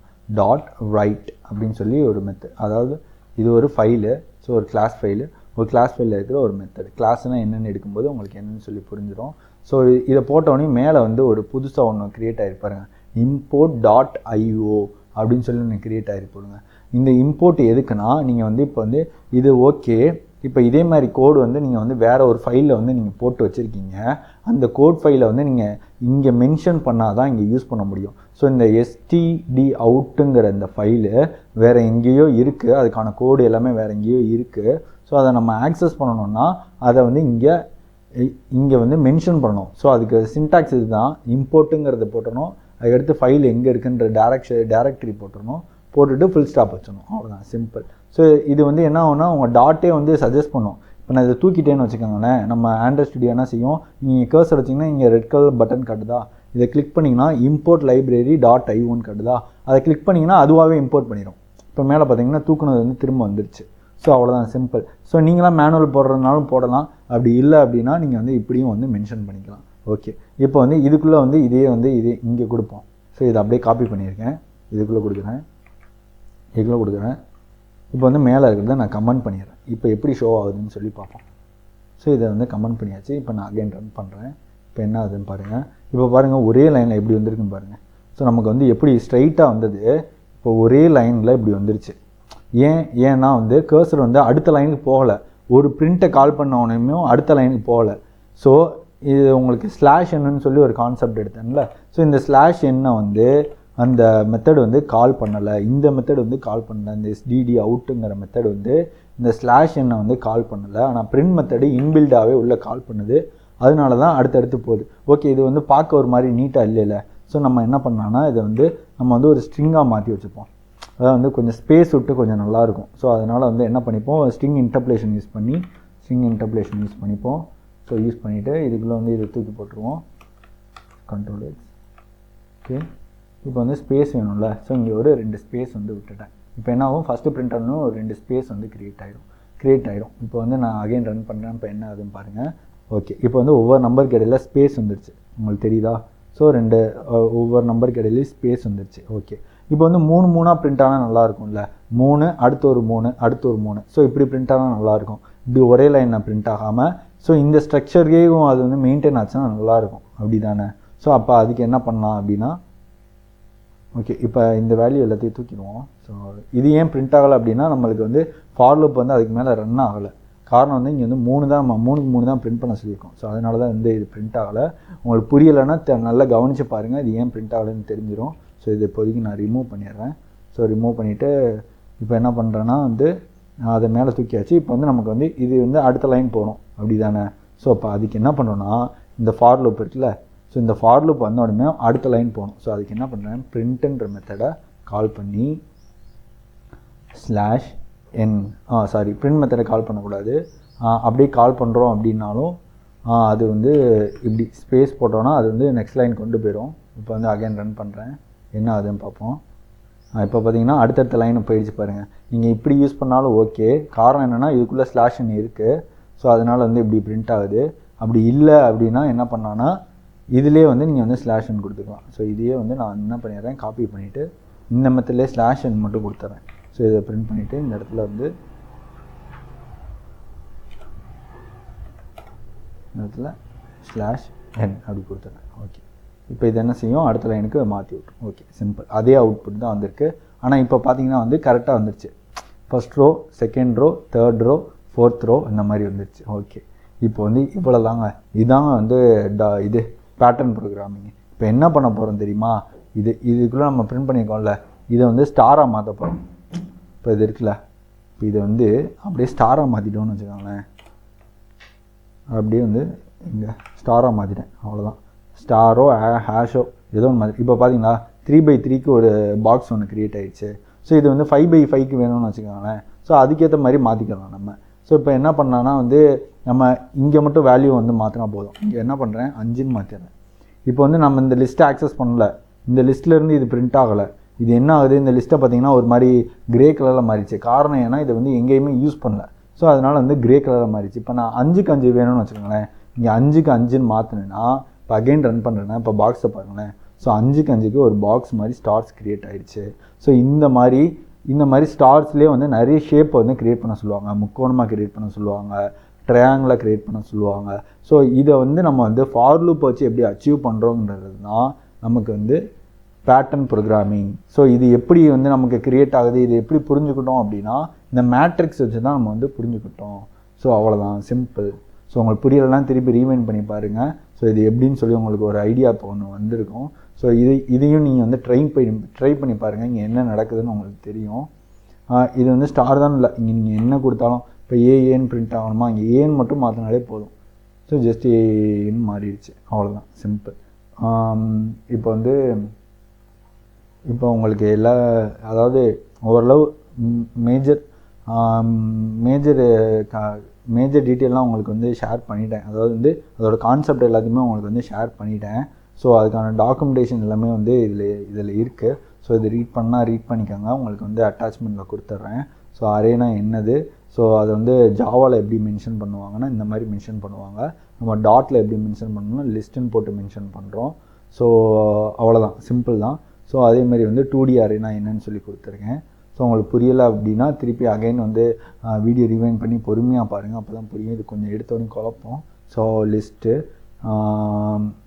.write அப்படின்னு சொல்லி ஒரு மெத்தட், அதாவது இது ஒரு ஃபைலு. ஸோ ஒரு கிளாஸ் ஃபைலு, ஒரு கிளாஸ் ஃபைலில் இருக்கிற ஒரு மெத்தட். கிளாஸ்னால் என்னென்னு எடுக்கும்போது உங்களுக்கு என்னென்னு சொல்லி புரிஞ்சிடும். ஸோ இதை போட்டோடனே மேலே வந்து ஒரு புதுசாக ஒன்று க்ரியேட் ஆகிருப்பாருங்க, import.io அப்படின்னு சொல்லி ஒன்று க்ரியேட் ஆகிருப்பாருங்க. இந்த இம்போர்ட் எதுக்குன்னா, நீங்கள் வந்து இப்போ வந்து இது ஓகே, இப்போ இதே மாதிரி கோடு வந்து நீங்கள் வந்து வேறு ஒரு ஃபைலில் வந்து நீங்கள் போட்டு வச்சுருக்கீங்க. அந்த கோட் ஃபைலை வந்து நீங்கள் இங்கே மென்ஷன் பண்ணால் தான் இங்கே யூஸ் பண்ண முடியும். ஸோ இந்த std அவுட்டுங்கிற இந்த ஃபைலு வேறு எங்கேயோ இருக்குது, அதுக்கான கோடு எல்லாமே வேறு எங்கேயோ இருக்குது. ஸோ அதை நம்ம ஆக்சஸ் பண்ணணும்னா அதை வந்து இங்கே வந்து மென்ஷன் பண்ணணும். ஸோ அதுக்கு சின்டாக்ஸ் இது தான், இம்போர்ட்டுங்கிறத போட்டணும், அதுக்கடுத்து ஃபைல் எங்கே இருக்குன்ற டேரக்டரி போட்டுடணும், போட்டுட்டு ஃபுல் ஸ்டாப் வச்சிடணும். அவ்வளோதான், சிம்பிள். ஸோ இது வந்து என்ன ஆகும்னா உங்கள் டாட்டே வந்து சஜஸ்ட் பண்ணும். இப்போ நான் இதை தூக்கிட்டேன்னு வச்சுக்கோங்களேன், நம்ம ஆண்ட்ராய்ட் ஸ்டுடியோ என்ன செய்யும், நீங்கள் கர்சர் வச்சிங்கன்னா இங்கே ரெட் கலர் பட்டன் காட்டுதா, இதை கிளிக் பண்ணிங்கன்னா import library.ioன்னு காட்டுதா, அதை கிளிக் பண்ணிங்கன்னா அதுவாகவே இம்போர்ட் பண்ணிடும். இப்போ மேலே பார்த்தீங்கன்னா தூக்குனது வந்து திரும்ப வந்துருச்சு. ஸோ அவ்வளோதான், சிம்பிள். ஸோ நீங்களாம் மேனுவல் போடுறதுனாலும் போடலாம், அப்படி இல்லை அப்படின்னா நீங்கள் வந்து இப்படியும் வந்து மென்ஷன் பண்ணிக்கலாம். ஓகே, இப்போ வந்து இதுக்குள்ளே வந்து இதே இங்கே கொடுப்போம். ஸோ இதை அப்படியே காப்பி பண்ணியிருக்கேன், இதுக்குள்ளே கொடுக்குறேன். இப்போ வந்து மேலே இருக்கிறத நான் கமெண்ட் பண்ணிடுறேன். இப்போ எப்படி ஷோ ஆகுதுன்னு சொல்லி பார்ப்போம். ஸோ இதை வந்து கமெண்ட் பண்ணியாச்சு. இப்போ நான் அகைன் ரன் பண்ணுறேன். இப்போ என்ன ஆகுதுன்னு பாருங்கள். இப்போ பாருங்கள் ஒரே லைனில் எப்படி வந்திருக்குன்னு பாருங்கள். ஸோ நமக்கு வந்து எப்படி ஸ்ட்ரைட்டாக வந்தது, இப்போ ஒரே லைனில் இப்படி வந்துருச்சு. ஏன்னா வந்து கர்சர் வந்து அடுத்த லைனுக்கு போகலை, ஒரு பிரிண்ட்டை கால் பண்ண உடனே அடுத்த லைனுக்கு போகலை. ஸோ இது உங்களுக்கு ஸ்லாஷ் என்னன்னு சொல்லி ஒரு கான்செப்ட் எடுத்தேன்ல. ஸோ இந்த ஸ்லாஷ் என்ன வந்து அந்த மெத்தட் வந்து கால் பண்ணலை, இந்த மெத்தட் வந்து கால் பண்ணலை. இந்த SDD அவுட்டுங்கிற மெத்தட் வந்து இந்த ஸ்லாஷ் என்ன வந்து கால் பண்ணலை, ஆனால் பிரிண்ட் மெத்தடு இன்பில்டாகவே உள்ளே கால் பண்ணுது. அதனால தான் அடுத்தடுத்து போகுது. ஓகே, இது வந்து பார்க்க ஒரு மாதிரி நீட்டாக இல்லைல்ல. ஸோ நம்ம என்ன பண்ணலான்னா இதை வந்து நம்ம வந்து ஒரு ஸ்ட்ரிங்காக மாற்றி வச்சுப்போம். அதாவது வந்து கொஞ்சம் ஸ்பேஸ் விட்டு கொஞ்சம் நல்லாயிருக்கும். ஸோ அதனால் வந்து என்ன பண்ணிப்போம், ஸ்ட்ரிங் இன்டர்போலேஷன் யூஸ் பண்ணிப்போம். ஸோ யூஸ் பண்ணிவிட்டு இதுக்குள்ளே வந்து இதை தூக்கி போட்டுருவோம், Ctrl+X. ஓகே, இப்போ வந்து ஸ்பேஸ் வேணும்ல. ஸோ இங்கே ஒரு 2 ஸ்பேஸ் வந்து விட்டுட்டேன். இப்போ என்ன ஆகும், ஃபஸ்ட்டு பிரிண்ட் ஆகணும், ஒரு 2 ஸ்பேஸ் வந்து க்ரியேட் ஆகிடும். இப்போ வந்து நான் அகைன் ரன் பண்ணுறேன். இப்போ என்ன ஆகுதுன்னு பாருங்கள். ஓகே, இப்போ வந்து ஒவ்வொரு நம்பருக்கு இடையில ஸ்பேஸ் வந்துருச்சு, உங்களுக்கு தெரியுதா? ஸோ ஒவ்வொரு நம்பருக்கு இடையிலையும் ஸ்பேஸ் வந்துருச்சு. ஓகே, இப்போ வந்து 3 பிரிண்ட் ஆனால் நல்லாயிருக்கும்ல. 3 அடுத்து ஒரு 3 அடுத்து ஒரு 3. ஸோ இப்படி பிரிண்ட் ஆனால் நல்லாயிருக்கும். இப்படி ஒரே லைனில் பிரிண்ட் ஆகாமல் ஸோ இந்த ஸ்ட்ரக்சர்கேயும் அது வந்து மெயின்டைன் ஆச்சுன்னா நல்லாயிருக்கும், அப்படி தானே? ஸோ அப்போ அதுக்கு என்ன பண்ணலாம் அப்படின்னா, ஓகே, இப்போ இந்த வேல்யூ எல்லாத்தையும் தூக்கிடுவோம். ஸோ இது ஏன் பிரிண்ட் ஆகலை அப்படின்னா நம்மளுக்கு வந்து ஃபார் லூப் வந்து அதுக்கு மேலே ரன் ஆகலை. காரணம் வந்து இங்கே வந்து 3 தான், 3க்கு 3 தான் பிரிண்ட் பண்ண சொல்லியிருக்கோம். ஸோ அதனால தான் வந்து இது பிரிண்ட் ஆகலை. உங்களுக்கு புரியலைன்னா நல்லா கவனித்து பாருங்கள், இது ஏன் பிரிண்ட் ஆகலைன்னு தெரிஞ்சிடும். ஸோ இது இப்போதைக்கு நான் ரிமூவ் பண்ணிடுறேன். ஸோ ரிமூவ் பண்ணிவிட்டு இப்போ என்ன பண்ணுறேன்னா வந்து அதை மேலே தூக்கியாச்சு. இப்போ வந்து நமக்கு வந்து இது வந்து அடுத்த லைன் போகணும், அப்படி தானே? ஸோ அப்போ அதுக்கு என்ன பண்ணுறோன்னா இந்த ஃபார் லூப் இருக்குல்ல, ஸோ இந்த ஃபார் லூப் வந்த உடனே அடுத்த லைன் போகணும். ஸோ அதுக்கு என்ன பண்ணுறேன், பிரிண்ட்ன்ற மெத்தடை கால் பண்ணி /n பிரிண்ட் மெத்தடை கால் பண்ணக்கூடாது. அப்படியே கால் பண்ணுறோம் அப்படின்னாலும் அது வந்து இப்படி ஸ்பேஸ் போட்டோன்னா அது வந்து நெக்ஸ்ட் லைன் கொண்டு போயிடும். இப்போ வந்து அகைன் ரன் பண்ணுறேன், என்ன ஆகுதுன்னு பார்ப்போம். இப்போ பார்த்தீங்கன்னா அடுத்தடுத்த லைன் போயிடுச்சு பாருங்கள். நீங்கள் இப்படி யூஸ் பண்ணாலும் ஓகே. காரணம் என்னென்னா இதுக்குள்ளே /n இருக்குது. ஸோ அதனால் வந்து இப்படி பிரிண்ட் ஆகுது. அப்படி இல்லை அப்படின்னா என்ன பண்ணான்னா இதிலே வந்து நீங்கள் வந்து /n கொடுத்துக்கலாம். ஸோ இதையே வந்து நான் என்ன பண்ணிடுறேன், காப்பி பண்ணிவிட்டு இந்த மெத்தட்லேயே /n மட்டும் கொடுத்துட்றேன். ஸோ இதை பிரிண்ட் பண்ணிவிட்டு இந்த இடத்துல வந்து இந்த இடத்துல /n அப்படி கொடுத்துட்றேன். ஓகே, இப்போ இது என்ன செய்யும், அடுத்த லைனுக்கு மாற்றி விட்ரும். Okay, simple. அதே அவுட்புட் தான் வந்திருக்கு. ஆனால் இப்போ பார்த்தீங்கன்னா வந்து கரெக்டாக வந்துருச்சு. First row, second row, third row, fourth row இந்த மாதிரி வந்துருச்சு. ஓகே, இப்போ வந்து இவ்வளோ தாங்க. இதாங்க வந்து இது பேட்டர்ன் ப்ரோக்ராமிங். இப்போ என்ன பண்ண போகிறோம் தெரியுமா, இதுக்குள்ளே நம்ம பிரிண்ட் பண்ணியிருக்கோம்ல, இதை வந்து ஸ்டாராக மாற்ற போகிறோம். இப்போ இது இருக்குல்ல, இப்போ இதை வந்து அப்படியே ஸ்டாராக மாற்றிட்டோன்னு வச்சுக்கோங்களேன். அப்படியே வந்து இங்கே ஸ்டாராக மாற்றிட்டேன், அவ்வளோதான். ஸ்டாரோ ஹேஷோ ஏதோ ஒன்று மாதிரி. இப்போ பார்த்தீங்களா 3x3க்கு ஒரு பாக்ஸ் ஒன்று க்ரியேட் ஆகிடுச்சு. ஸோ இது வந்து 5x5க்கு வேணும்னு வச்சுக்கோங்களேன். ஸோ அதுக்கேற்ற மாதிரி மாற்றிக்கலாம் நம்ம. ஸோ இப்போ என்ன பண்ணலான்னா வந்து நம்ம இங்கே மட்டும் வேல்யூ வந்து மாற்றினா போதும். இங்கே என்ன பண்ணுறேன் 5ன்னு மாற்றிடுறேன். இப்போ வந்து நம்ம இந்த லிஸ்ட்டை ஆக்சஸ் பண்ணல, இந்த லிஸ்ட்லேருந்து இது பிரிண்ட் ஆகலை. இது என்ன ஆகுது, இந்த லிஸ்ட்டை பார்த்திங்கன்னா ஒரு மாதிரி கிரே கலரில் மாறிடுச்சு. காரணம் ஏன்னா இதை வந்து எங்கேயுமே யூஸ் பண்ணல. ஸோ அதனால் வந்து கிரே கலரில் மாறிடுச்சு. இப்போ நான் 5க்கு 5 வேணும்னு வச்சுக்கோங்களேன். இங்கே 5க்கு 5ன்னு மாற்றினேன்னா இப்போ அகைன் ரன் பண்ணுறேன்னா இப்போ பாக்ஸை பாருங்களேன். ஸோ 5க்கு 5க்கு ஒரு பாக்ஸ் மாதிரி ஸ்டார்ஸ் க்ரியேட் ஆகிடுச்சு. ஸோ இந்த மாதிரி ஸ்டார்ஸ்லேயே வந்து நிறைய ஷேப்பை வந்து க்ரியேட் பண்ண சொல்லுவாங்க. முக்கோணமாக க்ரியேட் பண்ண சொல்லுவாங்க, ட்ரையாங்கிளாக க்ரியேட் பண்ண சொல்லுவாங்க. ஸோ இதை வந்து நம்ம வந்து ஃபார் லூப் வச்சு எப்படி அச்சீவ் பண்ணுறோங்கிறது தான் நமக்கு வந்து பேட்டர்ன் ப்ரோக்ராமிங். ஸோ இது எப்படி வந்து நமக்கு க்ரியேட் ஆகுது, இது எப்படி புரிஞ்சுக்கிட்டோம் அப்படின்னா இந்த மேட்ரிக்ஸ் வச்சு தான் நம்ம வந்து புரிஞ்சுக்கிட்டோம். ஸோ அவ்வளோதான், சிம்பிள். ஸோ உங்களுக்கு புரியலைன்னா திருப்பி ரீவைண்ட் பண்ணி பாருங்கள். ஸோ இது எப்படின்னு சொல்லி உங்களுக்கு ஒரு ஐடியா இப்போ ஒன்று வந்திருக்கும். ஸோ இதையும் நீங்கள் வந்து ட்ரை பண்ணி பாருங்கள். இங்கே என்ன நடக்குதுன்னு உங்களுக்கு தெரியும். இது வந்து ஸ்டார் தான் இல்லை, இங்கே நீங்கள் என்ன கொடுத்தாலும் இப்போ ஏன்னு பிரிண்ட் ஆகணுமா, இங்கே ஏன்னு மட்டும் மாற்றினாலே போதும். ஸோ ஜஸ்ட் ஏன்னு மாறிடுச்சு, அவ்வளோதான், சிம்பிள். இப்போ உங்களுக்கு அதாவது ஓரளவு மேஜர் டீட்டெயிலாம் உங்களுக்கு வந்து ஷேர் பண்ணிட்டேன். அதாவது வந்து அதோட கான்செப்ட் எல்லாத்தையுமே உங்களுக்கு வந்து ஷேர் பண்ணிட்டேன். ஸோ அதுக்கான டாக்குமெண்டேஷன் எல்லாமே வந்து இதில் இருக்குது. ஸோ இது ரீட் பண்ணிக்கோங்க. உங்களுக்கு வந்து அட்டாச்மெண்ட்டில் கொடுத்துட்றேன். ஸோ அரேனா என்னது, ஸோ அதை வந்து ஜாவாவில் எப்படி மென்ஷன் பண்ணுவாங்கன்னா இந்த மாதிரி மென்ஷன் பண்ணுவாங்க. நம்ம டாட்டில் எப்படி மென்ஷன் பண்ணணும்னா லிஸ்ட்டுன்னு போட்டு மென்ஷன் பண்ணுறோம். ஸோ அவ்வளோதான், சிம்பிள் தான். ஸோ அதேமாதிரி வந்து 2D அரேனா என்னன்னு சொல்லி கொடுத்துருக்கேன். ஸோ உங்களுக்கு புரியலை அப்படின்னா திருப்பி அகைன் வந்து வீடியோ ரிவைண்ட் பண்ணி பொறுமையாக பாருங்கள், அப்போ தான் புரியும். இது கொஞ்சம் எடுத்தோடனே குழப்பம். ஸோ லிஸ்ட்டு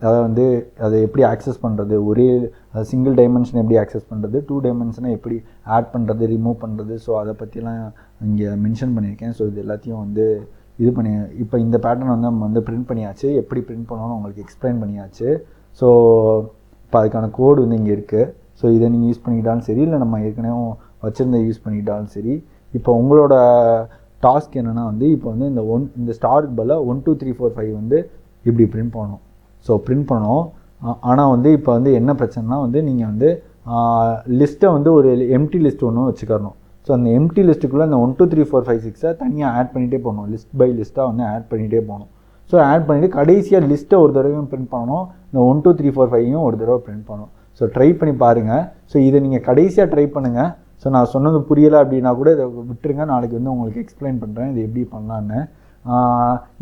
அதை வந்து அதை எப்படி ஆக்சஸ் பண்ணுறது, ஒரே சிங்கிள் டைமென்ஷன் எப்படி ஆக்சஸ் பண்ணுறது, 2 டைமென்ஷனை எப்படி ஆட் பண்ணுறது, ரிமூவ் பண்ணுறது, ஸோ அதை பற்றிலாம் இங்கே மென்ஷன் பண்ணியிருக்கேன். ஸோ இது எல்லாத்தையும் வந்து இப்போ இந்த பேட்டர்ன் வந்து நம்ம வந்து பிரிண்ட் பண்ணியாச்சு. எப்படி பிரிண்ட் பண்ணணும்னு உங்களுக்கு எக்ஸ்பிளைன் பண்ணியாச்சு. ஸோ இப்போ அதுக்கான கோடு வந்து இங்கே இருக்குது. ஸோ இதை நீங்கள் யூஸ் பண்ணிக்கிட்டாலும் சரி, இல்லை நம்ம ஏற்கனவே வச்சுருந்த யூஸ் பண்ணிக்கிட்டாலும் சரி. இப்போ உங்களோட டாஸ்க் என்னென்னா வந்து இப்போ வந்து இந்த ஸ்டாருக்கு பதிலாக 1 2 3 4 5 வந்து இப்படி பிரிண்ட் பண்ணணும். ஸோ பிரிண்ட் பண்ணணும். ஆனால் வந்து இப்போ வந்து என்ன பிரச்சனைனா வந்து நீங்கள் வந்து லிஸ்ட்டை வந்து ஒரு எம்டி லிஸ்ட் ஒன்று வச்சுக்கணும். ஸோ அந்த எம்டி லிஸ்ட்டுக்குள்ளே இந்த 1 2 3 4 5 6 தனியாக ஆட் பண்ணிகிட்டே போகணும். லிஸ்ட் பை லிஸ்ட்டாக வந்து ஆட் பண்ணிகிட்டே போகணும். ஸோ ஆட் பண்ணிவிட்டு கடைசியாக லிஸ்ட்டை ஒரு தடவையும் பிரிண்ட் பண்ணணும். இந்த 1 2 3 4 5 ஒரு தடவை பிரிண்ட் பண்ணணும். ஸோ ட்ரை பண்ணி பாருங்கள். ஸோ இதை நீங்கள் கடைசியாக ட்ரை பண்ணுங்கள். ஸோ நான் சொன்னது புரியலை அப்படின்னா கூட இதை விட்டுருங்க, நாளைக்கு வந்து உங்களுக்கு எக்ஸ்பிளைன் பண்ணுறேன் இது எப்படி பண்ணலான்னு.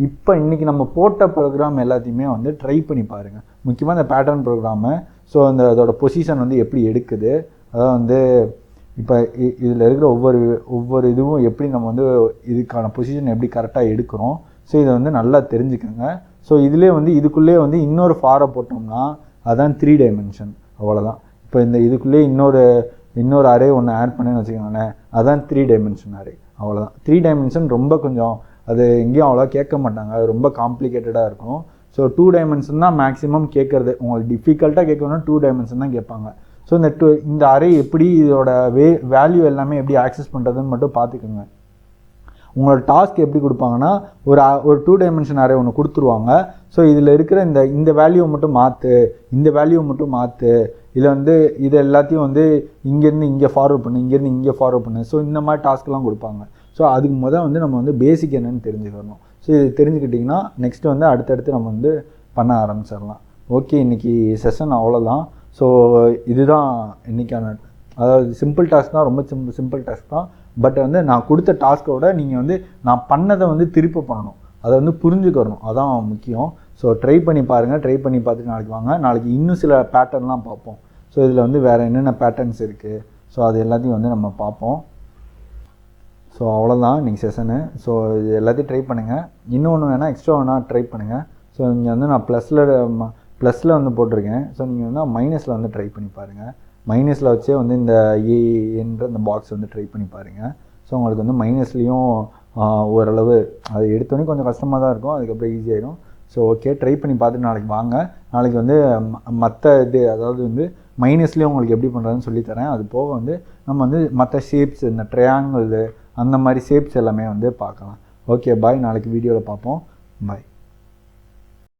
இப்போ இன்றைக்கி நம்ம போட்ட ப்ரோக்ராம் எல்லாத்தையுமே வந்து ட்ரை பண்ணி பாருங்கள். முக்கியமாக இந்த பேட்டர்ன் ப்ரோக்ராமு. ஸோ அதோட பொசிஷன் வந்து எப்படி எடுக்குது, அதாவது வந்து இப்போ இதில் இருக்கிற ஒவ்வொரு இதுவும் எப்படி நம்ம வந்து இதுக்கான பொசிஷன் எப்படி கரெக்டாக எடுக்கிறோம். ஸோ இதை வந்து நல்லா தெரிஞ்சுக்கோங்க. ஸோ இதிலே வந்து இதுக்குள்ளே வந்து இன்னொரு ஃபாரை போட்டோம்னா அதான் 3 டைமென்ஷன், அவ்வளோதான். இப்போ இதுக்குள்ளே இன்னொரு அரே ஒன்று ஆட் பண்ணேன்னு வச்சுக்கோங்களேன், அதான் 3 டைமென்ஷன் அரே, அவ்வளோதான். 3 டைமென்ஷன் ரொம்ப கொஞ்சம் அது எங்கேயும் அவ்வளோ கேட்க மாட்டாங்க, அது ரொம்ப காம்ப்ளிகேட்டடாக இருக்கும். ஸோ 2 டைமென்ஷன் தான் மேக்ஸிமம் கேட்குறது. உங்களுக்கு டிஃபிகல்ட்டாக கேட்கணும்னா 2 டைமென்ஷன் தான் கேட்பாங்க. ஸோ இந்த அரே எப்படி இதோட வேல்யூ எல்லாமே எப்படி ஆக்சஸ் பண்ணுறதுன்னு மட்டும் பார்த்துக்கோங்க. உங்களோட டாஸ்க் எப்படி கொடுப்பாங்கன்னா ஒரு 2 டைமென்ஷன் அரே ஒன்று கொடுத்துருவாங்க. ஸோ இதில் இருக்கிற இந்த வேல்யூவை மட்டும் மாற்று, இந்த வேல்யூவை மட்டும் மாற்று, இதில் வந்து இது எல்லாத்தையும் வந்து இங்கேருந்து இங்கே ஃபார்வர்ட் பண்ணு, இங்கேருந்து இங்கே ஃபார்வர்ட் பண்ணு. ஸோ இந்த மாதிரி டாஸ்க்லாம் கொடுப்பாங்க. ஸோ அதுக்கு வந்து நம்ம வந்து பேசிக் என்னென்னு தெரிஞ்சுக்கணும். ஸோ இது தெரிஞ்சுக்கிட்டிங்கன்னா நெக்ஸ்ட்டு வந்து அடுத்தடுத்து நம்ம வந்து பண்ண ஆரம்பிச்சிடலாம். ஓகே, இன்றைக்கி செஷன் அவ்வளோதான். ஸோ இதுதான் இன்றைக்கான, அதாவது சிம்பிள் டாஸ்க் தான், ரொம்ப சிம்பிள் டாஸ்க் தான். பட் வந்து நான் கொடுத்த டாஸ்க்கோட நீங்கள் வந்து நான் பண்ணதை வந்து திருப்பி பண்ணணும், அதை வந்து புரிஞ்சுக்கணும், அதான் முக்கியம். ஸோ ட்ரை பண்ணி பாருங்கள். ட்ரை பண்ணி பார்த்துட்டு நாளைக்கு வாங்க. நாளைக்கு இன்னும் சில பேட்டர்ன்லாம் பார்ப்போம். ஸோ இதில் வந்து வேறு என்னென்ன பேட்டர்ன்ஸ் இருக்குது, ஸோ அது எல்லாத்தையும் வந்து நம்ம பார்ப்போம். ஸோ அவ்வளோதான் இன்றைக்கி செஷனு. ஸோ இது எல்லாத்தையும் ட்ரை பண்ணுங்கள். இன்னொன்று வேணால் எக்ஸ்ட்ரா வேணால் ட்ரை பண்ணுங்கள். ஸோ இங்கே வந்து நான் ப்ளஸில் வந்து போட்டிருக்கேன். ஸோ நீங்கள் வந்து மைனஸில் வந்து ட்ரை பண்ணி பாருங்கள். மைனஸில் வச்சே வந்து இந்த என்ற இந்த பாக்ஸ் வந்து ட்ரை பண்ணி பாருங்கள். ஸோ உங்களுக்கு வந்து மைனஸ்லேயும் ஓரளவு அது எடுத்தோடனே கொஞ்சம் கஷ்டமாக தான் இருக்கும், அதுக்கப்புறம் ஈஸியாகிடும். ஸோ ஓகே, ட்ரை பண்ணி பார்த்துட்டு நாளைக்கு வாங்க. நாளைக்கு வந்து மற்ற அதாவது வந்து மைனஸ்லேயும் உங்களுக்கு எப்படி பண்ணுறதுன்னு சொல்லித்தரேன். அது போக வந்து நம்ம வந்து மற்ற ஷேப்ஸ், இந்த ட்ரையாங்கிள் அந்த மாதிரி ஷேப்ஸ் எல்லாமே வந்து பார்க்கலாம். ஓகே, பாய். நாளைக்கு வீடியோவில் பார்ப்போம். பாய்.